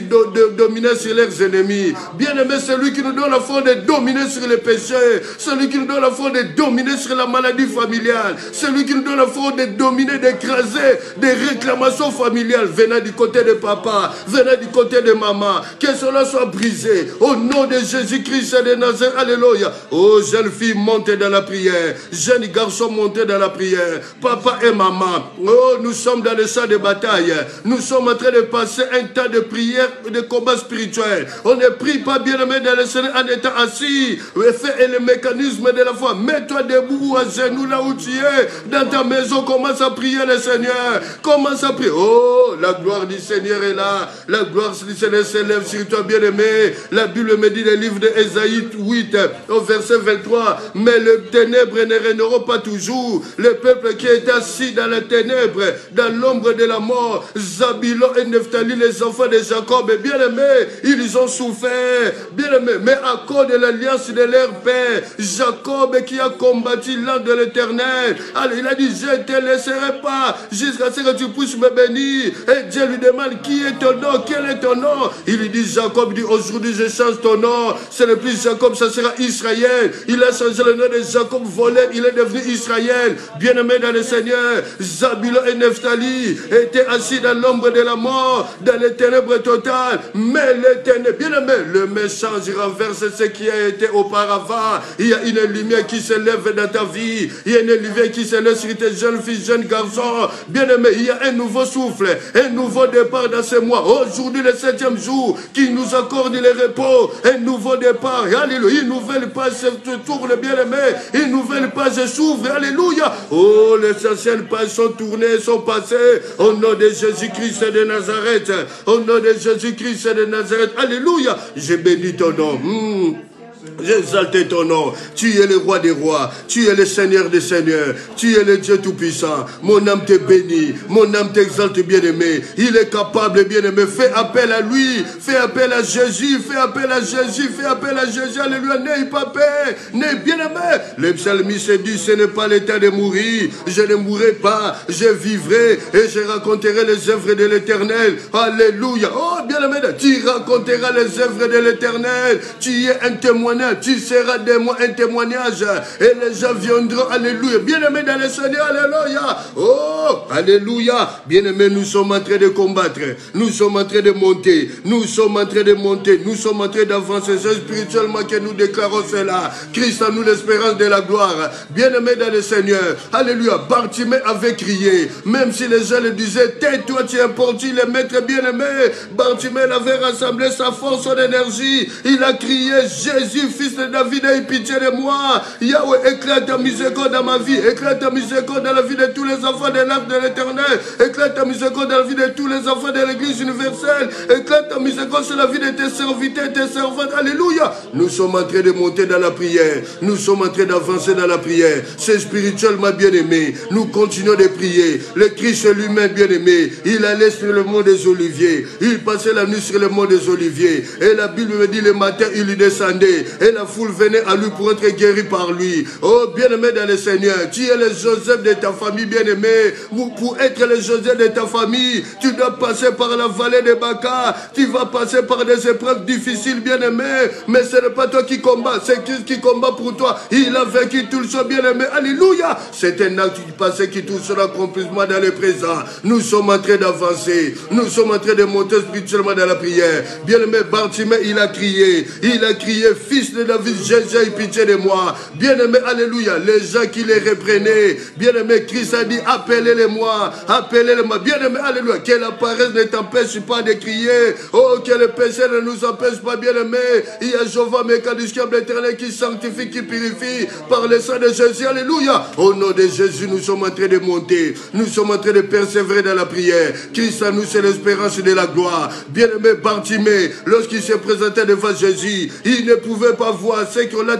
Speaker 1: dominaient sur leurs ennemis. Bien-aimé, celui qui nous donne la force de dominer sur les péchés, celui qui nous donne la force de dominer sur la maladie familiale, celui qui nous donne la force de dominer, d'écraser des réclamations familiales venant du côté de papa, venant du côté de maman, que cela soit brisé au nom de Jésus-Christ de Nazareth. Alléluia. Oh, jeune fille, montez dans la prière. Jeune garçon, montez dans la prière. Papa et maman, oh, nous sommes dans le champ de bataille. Nous sommes en train de passer un temps de prière, de combat spirituel. On ne prie pas, bien-aimé, dans le Seigneur en étant assis. Fais le mécanisme de la foi. Mets-toi debout à genoux là où tu es. Dans ta maison, commence à prier le Seigneur. Commence à prier. Oh, la gloire du Seigneur est là. La gloire du Seigneur s'élève sur toi, bien-aimé. La Bible me dit dans le livre d'Ésaïe 8, au verset 23, mais le ténèbre ne régneront pas toujours. Le peuple qui est assis dans les ténèbres, dans l'ombre de la mort, Zabilon et Nephtali, les enfants de Jacob, bien-aimés, ils ont souffert, bien-aimés, mais à cause de l'alliance de leur père, Jacob qui a combattu l'an de l'Éternel, alors il a dit, je ne te laisserai pas jusqu'à ce que tu puisses me bénir. Et Dieu lui demande, qui est ton nom? Quel est ton nom? Il dit Jacob, dit aujourd'hui je change ton nom. Ce n'est plus Jacob, ça sera Israël. Il a changé le nom de Jacob volé, il est devenu Israël. Bien-aimé dans le Seigneur, Zabulon et Nephtali étaient assis dans l'ombre de la mort, dans les ténèbres totales. Mais les ténèbres, bien-aimé, le méchant renverse ce qui a été auparavant. Il y a une lumière qui se lève dans ta vie. Il y a une lumière qui se lève sur tes jeunes filles, jeunes garçons. Bien-aimé, il y a un nouveau souffle, un nouveau départ dans ce mois. Aujourd'hui, le 7e jour, qui nous accorde le repos, un nouveau départ. Alléluia. Une nouvelle page se tourne, bien-aimé. Une nouvelle page s'ouvre. Alléluia. Oh, les anciennes pages sont tournées, sont passées. Au nom de Jésus-Christ de Nazareth. Au nom de Jésus-Christ de Nazareth. Alléluia. Je bénis ton nom. J'exalte ton nom. Tu es le roi des rois. Tu es le Seigneur des seigneurs. Tu es le Dieu tout-puissant. Mon âme te bénit. Mon âme t'exalte, bien-aimé. Il est capable, bien-aimé. Fais appel à lui. Fais appel à Jésus. Fais appel à Jésus. Fais appel à Jésus. Alléluia. N'aie pas peur. N'aie bien-aimé. Le psalmiste dit, ce n'est pas l'état de mourir. Je ne mourrai pas. Je vivrai et je raconterai les œuvres de l'Éternel. Alléluia. Oh, bien-aimé. Tu raconteras les œuvres de l'Éternel. Tu es un témoin. Tu seras de moi un témoignage et les gens viendront, alléluia. Bien-aimés dans le Seigneur, alléluia. Oh, alléluia. Bien-aimés, nous sommes en train de combattre. Nous sommes en train de monter. Nous sommes en train de monter. Nous sommes en train d'avancer. C'est spirituellement que nous déclarons cela. Christ en nous l'espérance de la gloire. Bien-aimés dans le Seigneur, alléluia. Bartimée avait crié. Même si les gens le disaient, tais-toi, tu importunes les maîtres bien-aimés. Bartimée avait rassemblé sa force, son énergie. Il a crié, Jésus, fils de David, aie pitié de moi. Yahweh, éclaire ta miséricorde dans ma vie. Éclaire ta miséricorde dans la vie de tous les enfants de l'arche de l'Éternel. Éclaire ta miséricorde dans la vie de tous les enfants de l'Église universelle. Éclaire ta miséricorde sur la vie de tes serviteurs et tes servantes. Alléluia. Nous sommes en train de monter dans la prière. Nous sommes en train d'avancer dans la prière. C'est spirituellement bien-aimé. Nous continuons de prier. Le Christ lui-même bien-aimé, il allait sur le mont des Oliviers. Il passait la nuit sur le mont des Oliviers. Et la Bible me dit le matin, il y descendait. Et la foule venait à lui pour être guérie par lui. Oh, bien-aimé dans le Seigneur, tu es le Joseph de ta famille, bien-aimé. Pour être le Joseph de ta famille, tu dois passer par la vallée de Baca. Tu vas passer par des épreuves difficiles, bien-aimé. Mais ce n'est pas toi qui combats, c'est Christ qui combat pour toi. Il a vaincu tout le monde, bien-aimé. Alléluia. C'est un acte du passé qui touche l'accomplissement dans le présent. Nous sommes en train d'avancer. Nous sommes en train de monter spirituellement dans la prière. Bien-aimé, Bartimée, il a crié. Il a crié, fils de David, Jésus, aie pitié de moi. Bien-aimé, alléluia, les gens qui les reprenaient, bien-aimé, Christ a dit, appelez-les-moi, appelez-les-moi. Bien-aimé, alléluia, que la paresse ne t'empêche pas de crier. Oh, que le péché ne nous empêche pas, bien-aimé. Il y a Jéhovah, Mécaniscable éternel, qui sanctifie, qui purifie par le sang de Jésus, alléluia. Au nom de Jésus, nous sommes en train de monter. Nous sommes en train de persévérer dans la prière. Christ à nous, c'est l'espérance de la gloire. Bien-aimé, Bartimée, lorsqu'il s'est présenté devant Jésus, il ne pouvait pas voir ce qu'on a,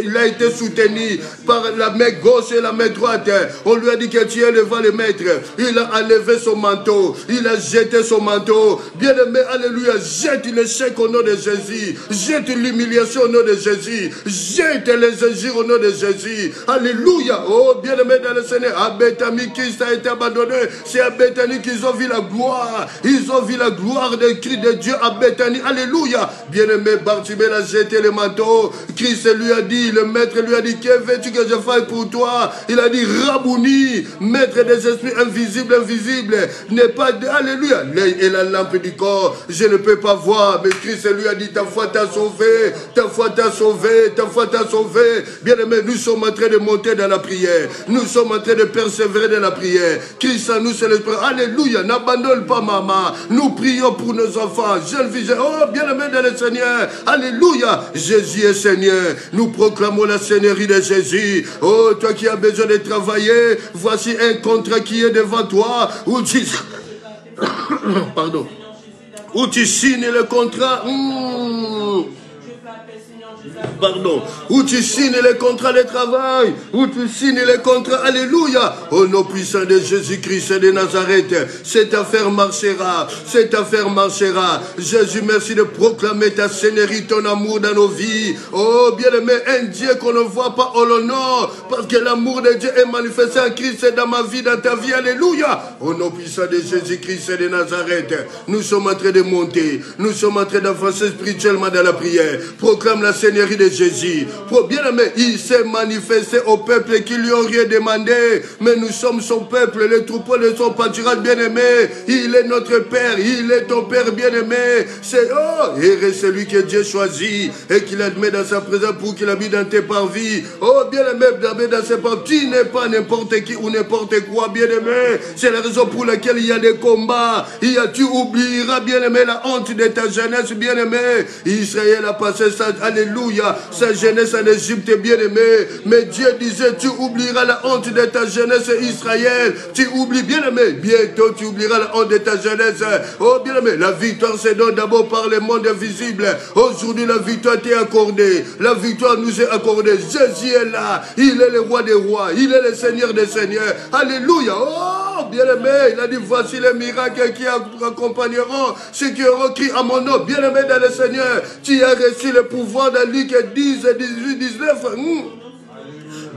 Speaker 1: il a été soutenu par la main gauche et la main droite. On lui a dit que tu es devant le maître. Il a enlevé son manteau. Il a jeté son manteau. Bien-aimé, alléluia, jette l'échec au nom de Jésus. Jette l'humiliation au nom de Jésus. Jette les injures au nom de Jésus. Alléluia. Oh, bien-aimé dans le Seigneur. À Béthanie, Christ a été abandonné. C'est à Béthanie qu'ils ont vu la gloire. Ils ont vu la gloire des cris de Dieu à Béthanie. Alléluia. Bien-aimé, Bartimée a jeté le manteau. Christ lui a dit, le maître lui a dit, que veux-tu que je fasse pour toi? Il a dit, Rabouni, maître des esprits invisibles, n'est pas de... Alléluia. L'œil est la lampe du corps. Je ne peux pas voir, mais Christ lui a dit, ta foi t'a sauvé, ta foi t'a sauvé, ta foi t'a sauvé. Bien-aimé, nous sommes en train de monter dans la prière. Nous sommes en train de persévérer dans la prière. Christ en nous, c'est l'esprit. Alléluia. N'abandonne pas maman. Nous prions pour nos enfants. Jeunes filles. Oh, bien-aimé dans le Seigneur. Alléluia. Jésus est Seigneur. Nous proclamons la Seigneurie de Jésus. Oh, toi qui as besoin de travailler, voici un contrat qui est devant toi. Où tu... Pardon. Où tu signes le contrat. Pardon, où tu signes les contrats de travail, où tu signes les contrats, alléluia, au nom puissant de Jésus-Christ de Nazareth, cette affaire marchera, cette affaire marchera. Jésus, merci de proclamer ta seigneurie, ton amour dans nos vies. Oh, bien-aimé, un Dieu qu'on ne voit pas, on l'honore, parce que l'amour de Dieu est manifesté en Christ dans ma vie, dans ta vie, alléluia, au nom puissant de Jésus-Christ de Nazareth. Nous sommes en train de monter, nous sommes en train d'avancer spirituellement dans la prière. Proclame la seigneurie de Jésus. Bien-aimé, il s'est manifesté au peuple qui lui ont rien demandé, mais nous sommes son peuple, les troupeaux de son pâturage, bien-aimé. Il est notre Père, il est ton Père bien-aimé. C'est et celui que Dieu choisit et qu'il admet dans sa présence pour qu'il habite dans tes parvis. Oh, bien-aimé, dans ses parvis, tu n'es pas n'importe qui ou n'importe quoi, bien-aimé. C'est la raison pour laquelle il y a des combats. Tu oublieras, bien-aimé, la honte de ta jeunesse, bien-aimé. Israël a passé sa, alléluia, sa jeunesse en Égypte, bien-aimé. Mais Dieu disait, tu oublieras la honte de ta jeunesse, Israël. Tu oublies, bien-aimé. Bientôt, tu oublieras la honte de ta jeunesse. Oh, bien-aimé, la victoire se donne d'abord par le monde invisible. Aujourd'hui, la victoire t'est accordée. La victoire nous est accordée. Jésus est là. Il est le roi des rois. Il est le Seigneur des seigneurs. Alléluia. Oh, bien-aimé, il a dit, voici les miracles qui accompagneront ceux qui auront crié à mon nom. Bien-aimé dans le Seigneur, tu as reçu le pouvoir dans Luc 10, 18, 19.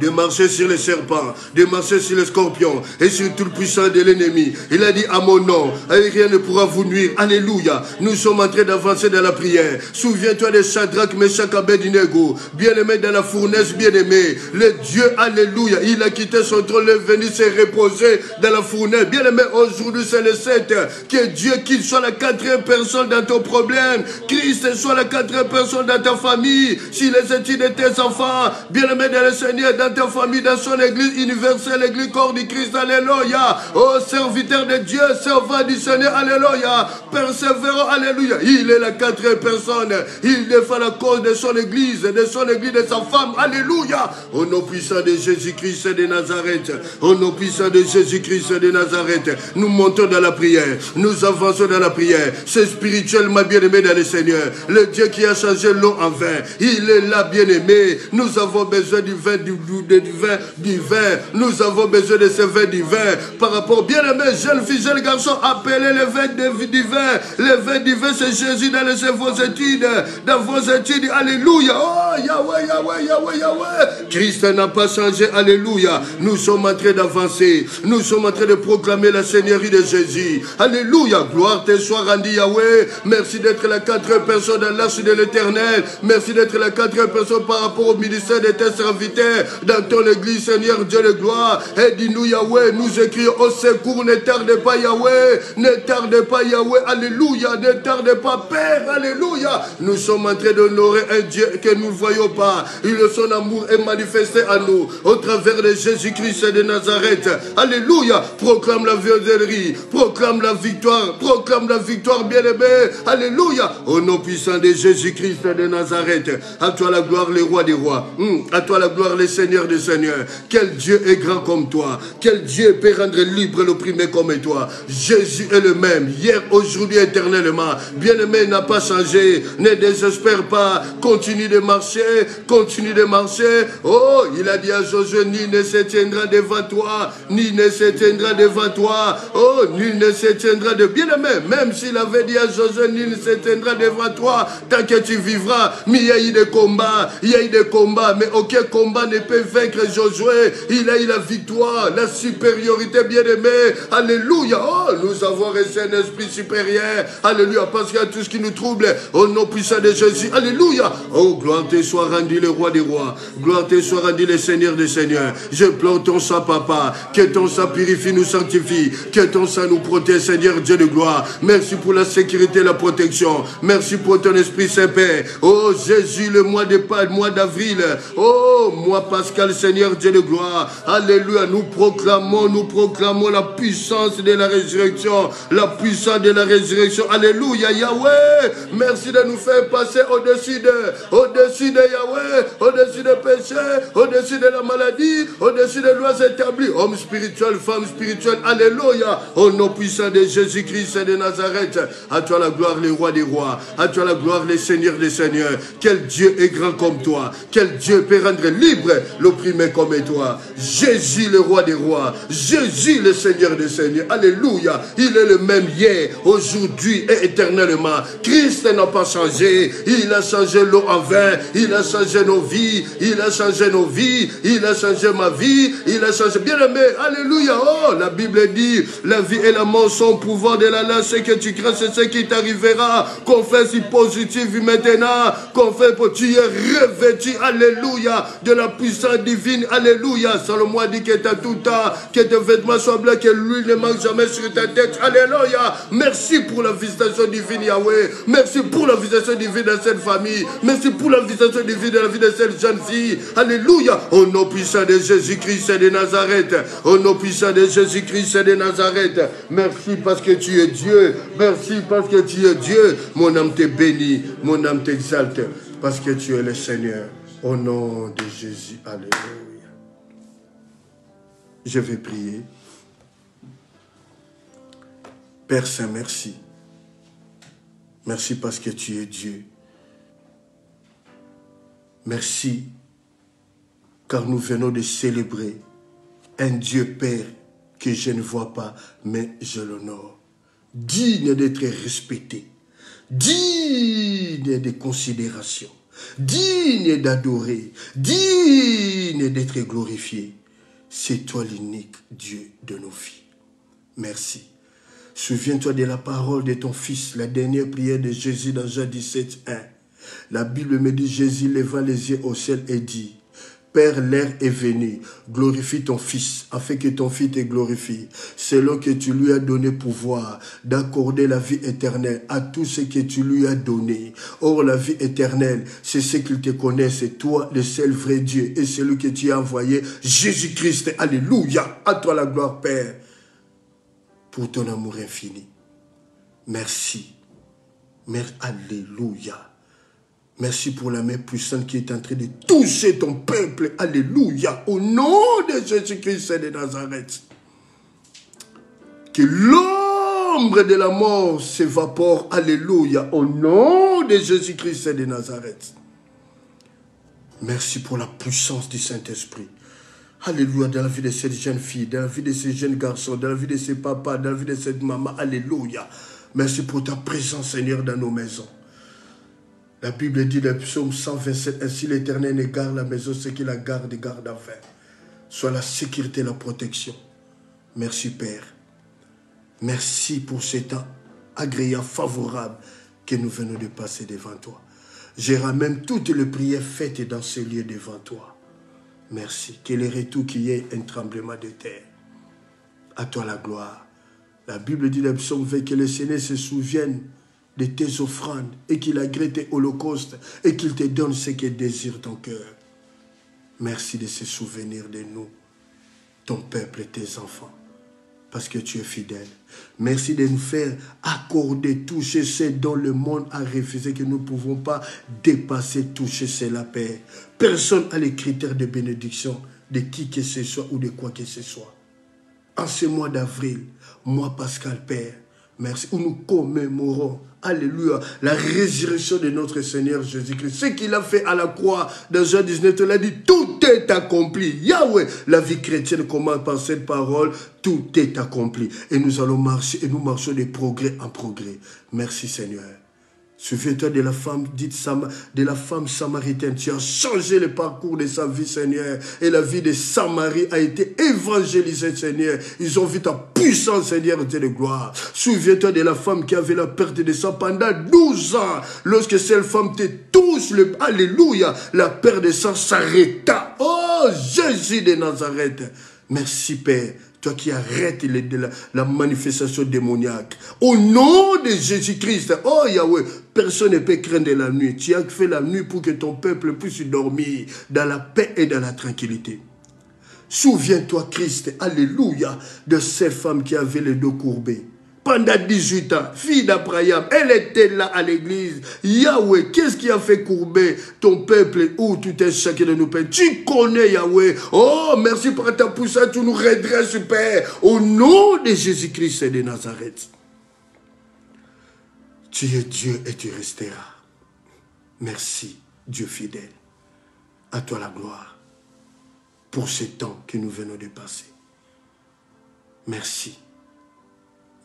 Speaker 1: De marcher sur les serpents, de marcher sur les scorpions et sur tout le puissant de l'ennemi. Il a dit à mon nom, rien ne pourra vous nuire. Alléluia. Nous sommes en train d'avancer dans la prière. Souviens-toi de Shadrach, Meshach, Abednego, bien-aimé dans la fournaise, bien-aimé. Le Dieu, alléluia, il a quitté son trône, il est venu se reposer dans la fournaise. Bien-aimé, aujourd'hui c'est le 7. Que Dieu, qu'il soit la 4e personne dans ton problème. Christ soit la 4e personne dans ta famille. Si les études de tes enfants, bien-aimé dans le Seigneur, dans ta famille, dans son église universelle, l'église corps du Christ, alléluia. Oh, serviteur de Dieu, servant du Seigneur, alléluia. Persévérant, alléluia. Il est la 4e personne. Il défend la cause de son église, de sa femme, alléluia. Au nom puissant de Jésus-Christ de Nazareth, au nom puissant de Jésus-Christ de Nazareth, nous montons dans la prière, nous avançons dans la prière. C'est spirituellement bien-aimé dans le Seigneur. Le Dieu qui a changé l'eau en vin, il est là, bien-aimé. Nous avons besoin du vin, du vin. Nous avons besoin de ce vin divin. Par rapport, bien-aimé, jeune fille, jeune garçon, appelez le vin divin. Le vin divin, c'est Jésus dans vos études. Dans vos études, alléluia. Oh, Yahweh, Yahweh, Yahweh, Yahweh. Christ n'a pas changé, alléluia. Nous sommes en train d'avancer. Nous sommes en train de proclamer la seigneurie de Jésus. Alléluia. Gloire te soit rendue, Yahweh. Merci d'être la 4e personne dans l'arche de l'éternel. Merci d'être la 4e personne par rapport au ministère de tes serviteurs. Dans ton église, Seigneur Dieu de gloire, aide-nous, Yahweh, nous écrions au secours, ne tarde pas, Yahweh, ne tarde pas, Yahweh, alléluia, ne tarde pas, Père, alléluia. Nous sommes en train d'honorer un Dieu que nous ne voyons pas. Son amour est manifesté à nous, au travers de Jésus-Christ de Nazareth, alléluia. Proclame la vérité, proclame la victoire, bien-aimé, alléluia. Au nom puissant de Jésus-Christ de Nazareth, à toi la gloire, les rois des rois, à toi la gloire, les seigneurs des seigneurs. Quel Dieu est grand comme toi, quel Dieu peut rendre libre l'opprimé comme toi. Jésus est le même, hier, aujourd'hui, éternellement. Bien-aimé, n'a pas changé, ne désespère pas, continue de marcher, continue de marcher. Oh, il a dit à Josué, nul ne se tiendra devant toi, nul ne se tiendra devant toi. Oh, nul ne se tiendra de bien-aimé, même s'il avait dit à Josué, nul ne se tiendra devant toi, tant que tu vivras. Mais il y a eu des combats, mais aucun combat ne peut vaincre Josué. Il a eu la victoire, la supériorité, bien-aimé. Alléluia. Oh, nous avons reçu un esprit supérieur. Alléluia, parce qu'il y a tout ce qui nous trouble. Au nom puissant de Jésus. Alléluia. Oh, gloire te soit rendue, le roi des rois. Gloire te soit rendue, le Seigneur des seigneurs. Je pleure ton sang, papa. Que ton sang purifie, nous sanctifie. Que ton sang nous protège, Seigneur Dieu de gloire. Merci pour la sécurité et la protection. Merci pour ton esprit Saint-Père. Oh, Jésus, le mois de Pâques, mois d'avril. Oh, mois pascal. Pascal, Seigneur Dieu de gloire. Alléluia, nous proclamons la puissance de la résurrection. La puissance de la résurrection. Alléluia, Yahweh. Merci de nous faire passer au-dessus de Yahweh, au-dessus des péchés, au-dessus de la maladie, au-dessus des lois établies. Homme spirituel, femme spirituelle. Alléluia. Au nom puissant de Jésus-Christ et de Nazareth. À toi la gloire, les rois des rois. À toi la gloire, les seigneurs des seigneurs. Quel Dieu est grand comme toi. Quel Dieu peut rendre libre l'opprimé comme toi. Jésus, le roi des rois. Jésus, le Seigneur des seigneurs. Alléluia. Il est le même hier, aujourd'hui et éternellement. Christ n'a pas changé. Il a changé l'eau en vin. Il a changé nos vies. Il a changé nos vies. Il a changé ma vie. Il a changé. Bien-aimé. Alléluia. Oh, la Bible dit, la vie et la mort sont au pouvoir de la lance. Ce que tu crains, c'est ce qui t'arrivera. Confesse positif maintenant. Confesse pour tu es revêtu. Alléluia. De la puissance divine. Alléluia. Salomon a dit que tu as tout le temps, que tes vêtements soient blancs, que l'huile ne manque jamais sur ta tête. Alléluia. Merci pour la visitation divine, Yahweh. Merci pour la visitation divine de cette famille. Merci pour la visitation divine de la vie de cette jeune fille. Alléluia. Au nom puissant de Jésus-Christ et de Nazareth. Au nom puissant de Jésus-Christ et de Nazareth. Merci parce que tu es Dieu. Merci parce que tu es Dieu. Mon âme te bénit. Mon âme t'exalte. Parce que tu es le Seigneur. Au nom de Jésus. Alléluia. Je vais prier. Père Saint, merci. Merci parce que tu es Dieu. Merci car nous venons de célébrer un Dieu Père que je ne vois pas, mais je l'honore. Digne d'être respecté, digne de considération, digne d'adorer, digne d'être glorifié. C'est toi l'unique Dieu de nos vies. Merci. Souviens-toi de la parole de ton Fils, la dernière prière de Jésus dans Jean 17, 1. La Bible me dit, Jésus leva les yeux au ciel et dit, Père, l'heure est venue, glorifie ton Fils, afin que ton Fils te glorifie, selon que tu lui as donné pouvoir d'accorder la vie éternelle à tout ce que tu lui as donné. Or, la vie éternelle, c'est ce qu'il te connaît, c'est toi, le seul vrai Dieu, et celui que tu as envoyé, Jésus-Christ. Alléluia, à toi la gloire, Père, pour ton amour infini. Merci. Merci. Alléluia. Merci pour la main puissante qui est en train de toucher ton peuple. Alléluia. Au nom de Jésus-Christ de Nazareth. Que l'ombre de la mort s'évapore. Alléluia. Au nom de Jésus-Christ de Nazareth. Merci pour la puissance du Saint-Esprit. Alléluia, dans la vie de cette jeune fille, dans la vie de ces jeunes garçons, dans la vie de ces papas, dans la vie de cette maman. Alléluia. Merci pour ta présence, Seigneur, dans nos maisons. La Bible dit dans le psaume 127, ainsi l'Éternel ne garde la maison, ce qui la garde en vain. Soit la sécurité et la protection. Merci, Père. Merci pour ce temps agréable, favorable que nous venons de passer devant toi. Je ramène toutes les prières faites dans ce lieu devant toi. Merci. Que les retours qu'il y ait un tremblement de terre. À toi la gloire. La Bible dit dans le psaume 20 que le Seigneur se souvienne de tes offrandes et qu'il agrée tes holocaustes et qu'il te donne ce que désire ton cœur. Merci de se souvenir de nous, ton peuple et tes enfants, parce que tu es fidèle. Merci de nous faire accorder, toucher ce dont le monde a refusé, que nous ne pouvons pas dépasser, toucher, c'est la paix. Personne n'a les critères de bénédiction de qui que ce soit ou de quoi que ce soit. En ce mois d'avril, moi Pascal Père, merci, où nous commémorons, alléluia, la résurrection de notre Seigneur Jésus-Christ. Ce qu'il a fait à la croix, dans Jean 19, il a dit, tout est accompli. Yahweh, la vie chrétienne commence par cette parole, tout est accompli. Et nous allons marcher, et nous marchons de progrès en progrès. Merci Seigneur. Souviens-toi de la femme samaritaine. Tu as changé le parcours de sa vie, Seigneur. Et la vie de Samarie a été évangélisée, Seigneur. Ils ont vu ta puissance, Seigneur, Dieu de gloire. Souviens-toi de la femme qui avait la perte de sang pendant 12 ans. Lorsque cette femme te touche, alléluia, la perte de sang s'arrêta. Oh, Jésus de Nazareth. Merci, Père. Toi qui arrêtes la manifestation démoniaque. Au nom de Jésus-Christ, oh Yahweh, personne ne peut craindre la nuit. Tu as fait la nuit pour que ton peuple puisse dormir dans la paix et dans la tranquillité. Souviens-toi, Christ, alléluia, de cette femme qui avait les dos courbés. Pendant 18 ans, fille d'Abraham, elle était là à l'église. Yahweh, qu'est-ce qui a fait courber ton peuple où tout est chacun de nos pères? Tu connais Yahweh. Oh, merci pour ta puissance, tu nous redresses, Père. Au nom de Jésus-Christ de Nazareth. Tu es Dieu et tu resteras. Merci, Dieu fidèle. À toi la gloire pour ce temps que nous venons de passer. Merci.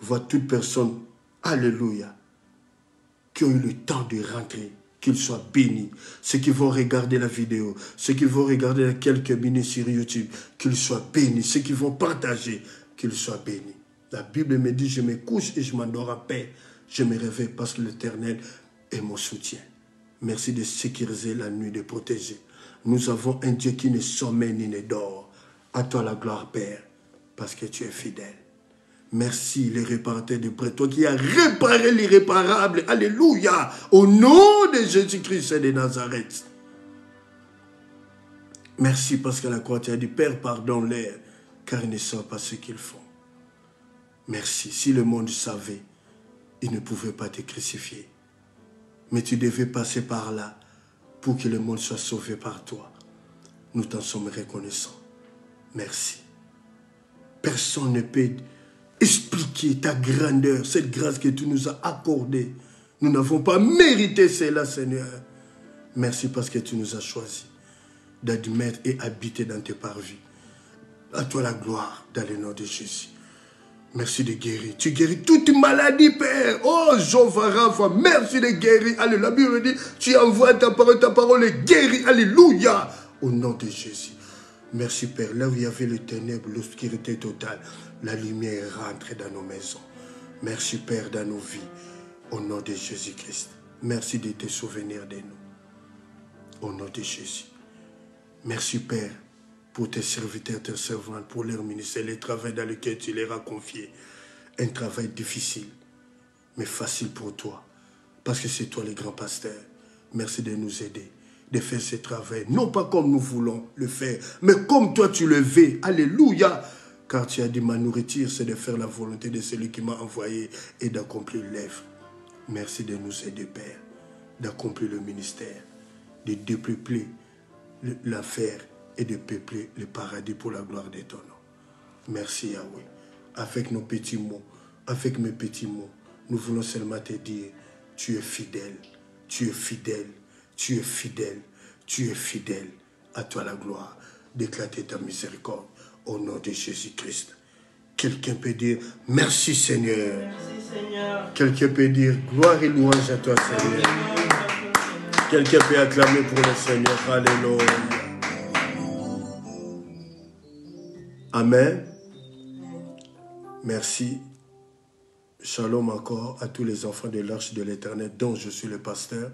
Speaker 1: Vois toute personne, alléluia, qui ont eu le temps de rentrer, qu'ils soient bénis. Ceux qui vont regarder la vidéo, ceux qui vont regarder quelques minutes sur YouTube, qu'ils soient bénis. Ceux qui vont partager, qu'ils soient bénis. La Bible me dit, je me couche et je m'endors en paix. Je me réveille parce que l'Éternel est mon soutien. Merci de sécuriser la nuit, de protéger. Nous avons un Dieu qui ne sommeille ni ne dort. À toi la gloire, Père, parce que tu es fidèle. Merci, les réparateurs de près. Toi qui as réparé l'irréparable. Alléluia. Au nom de Jésus-Christ de Nazareth. Merci parce que la croix, tu as dit, Père, pardonne-les, car ils ne savent pas ce qu'ils font. Merci. Si le monde savait, il ne pouvait pas te crucifier. Mais tu devais passer par là pour que le monde soit sauvé par toi. Nous t'en sommes reconnaissants. Merci. Personne ne peut expliquer ta grandeur, cette grâce que tu nous as accordée. Nous n'avons pas mérité cela, Seigneur. Merci parce que tu nous as choisis d'admettre et habiter dans tes parvis. À toi la gloire, dans le nom de Jésus. Merci de guérir. Tu guéris toute maladie, Père. Oh, Jéhovah Rapha, merci de guérir. Alléluia. La Bible dit, tu envoies ta parole est guérie. Alléluia. Au nom de Jésus. Merci, Père. Là où il y avait le ténèbre, l'obscurité totale, la lumière rentre dans nos maisons. Merci, Père, dans nos vies. Au nom de Jésus-Christ. Merci de te souvenir de nous. Au nom de Jésus. Merci, Père, pour tes serviteurs, tes servantes, pour leur ministère, le travail dans lequel tu leur as confié. Un travail difficile, mais facile pour toi. Parce que c'est toi le grand pasteur. Merci de nous aider, de faire ce travail. Non pas comme nous voulons le faire, mais comme toi tu le veux. Alléluia. Car tu as dit, ma nourriture, c'est de faire la volonté de celui qui m'a envoyé et d'accomplir l'œuvre. Merci de nous aider, Père, d'accomplir le ministère, de dépeupler l'affaire et de peupler le paradis pour la gloire de ton nom. Merci, Yahweh. Avec nos petits mots, avec mes petits mots, nous voulons seulement te dire, tu es fidèle, tu es fidèle, tu es fidèle, tu es fidèle. À toi la gloire, d'éclater ta miséricorde au nom de Jésus-Christ. Quelqu'un peut dire, merci Seigneur.
Speaker 2: Merci Seigneur.
Speaker 1: Quelqu'un peut dire, gloire et louange à toi Seigneur. Quelqu'un peut acclamer pour le Seigneur. Alléluia. Amen. Merci. Shalom encore à tous les enfants de l'Arche de l'Éternel dont je suis le pasteur.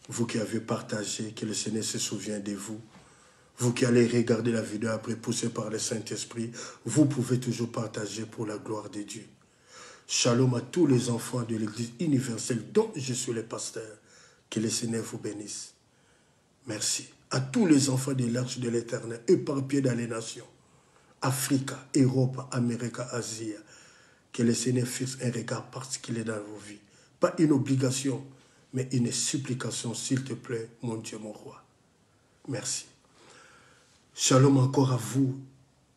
Speaker 1: Vous qui avez partagé, que le Seigneur se souvient de vous. Vous qui allez regarder la vidéo après, poussé par le Saint-Esprit, vous pouvez toujours partager pour la gloire de Dieu. Shalom à tous les enfants de l'Église universelle dont je suis le pasteur. Que le Seigneur vous bénisse. Merci. À tous les enfants de l'Arche de l'Éternel, éparpillés dans les nations. Afrique, Europe, Amérique, Asie. Que le Seigneur fasse un regard particulier dans vos vies. Pas une obligation, mais une supplication, s'il te plaît, mon Dieu, mon roi. Merci. Shalom encore à vous,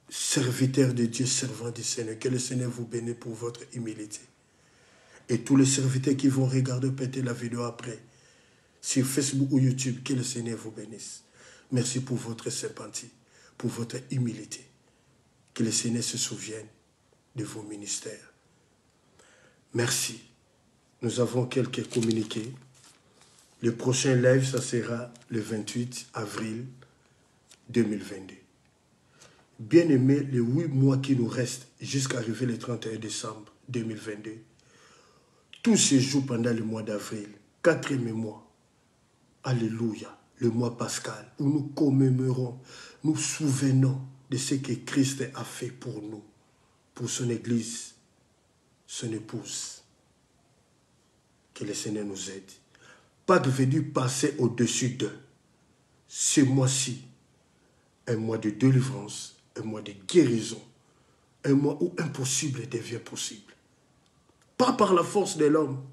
Speaker 1: serviteurs de Dieu, servants du Seigneur. Que le Seigneur vous bénisse pour votre humilité. Et tous les serviteurs qui vont regarder peut-être la vidéo après, sur Facebook ou YouTube, que le Seigneur vous bénisse. Merci pour votre sympathie, pour votre humilité. Que le Seigneur se souvienne de vos ministères. Merci. Nous avons quelques communiqués. Le prochain live, ça sera le 28 avril 2022. Bien-aimés, les 8 mois qui nous restent jusqu'à arriver le 31 décembre 2022, tout se joue pendant le mois d'avril, 4e mois. Alléluia, le mois pascal, où nous commémorons, nous souvenons de ce que Christ a fait pour nous. pour son Église, son épouse. Que le Seigneur nous aide. Pâques veut dire passer au-dessus d'eux. Ce mois-ci, un mois de délivrance, un mois de guérison, un mois où impossible devient possible. Pas par la force de l'homme,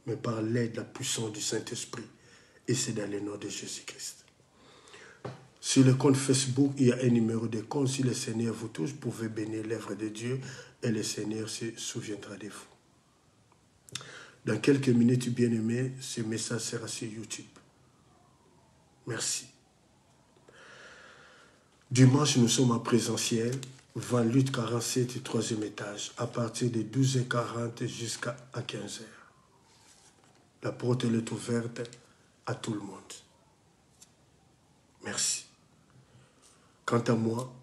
Speaker 1: mais par l'aide, la puissance du Saint-Esprit. Et c'est dans le nom de Jésus-Christ. Sur le compte Facebook, il y a un numéro de compte. Si le Seigneur vous touche, vous pouvez bénir l'œuvre de Dieu et le Seigneur se souviendra de vous. Dans quelques minutes, bien-aimés, ce message sera sur YouTube. Merci. Dimanche, nous sommes en présentiel, 20 lutte 47, 3e étage, à partir de 12h40 jusqu'à 15h. La porte est ouverte à tout le monde. Merci. Quant à moi,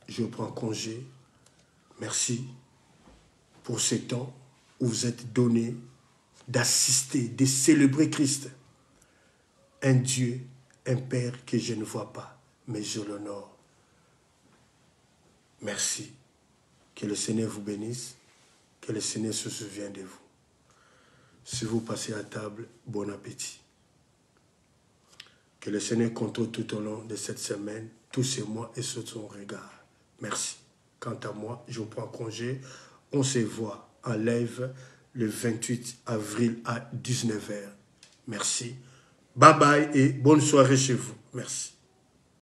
Speaker 1: je prends congé. Merci pour ce temps où vous êtes donné d'assister, de célébrer Christ. Un Dieu, un Père que je ne vois pas, mais je l'honore. Merci. Que le Seigneur vous bénisse, que le Seigneur se souvienne de vous. Si vous passez à table, bon appétit. Que le Seigneur contrôle tout au long de cette semaine, tous ces mois et sous son regard. Merci. Quant à moi, je prends congé. On se voit en live le 28 avril à 19h. Merci. Bye bye et bonne soirée chez vous. Merci.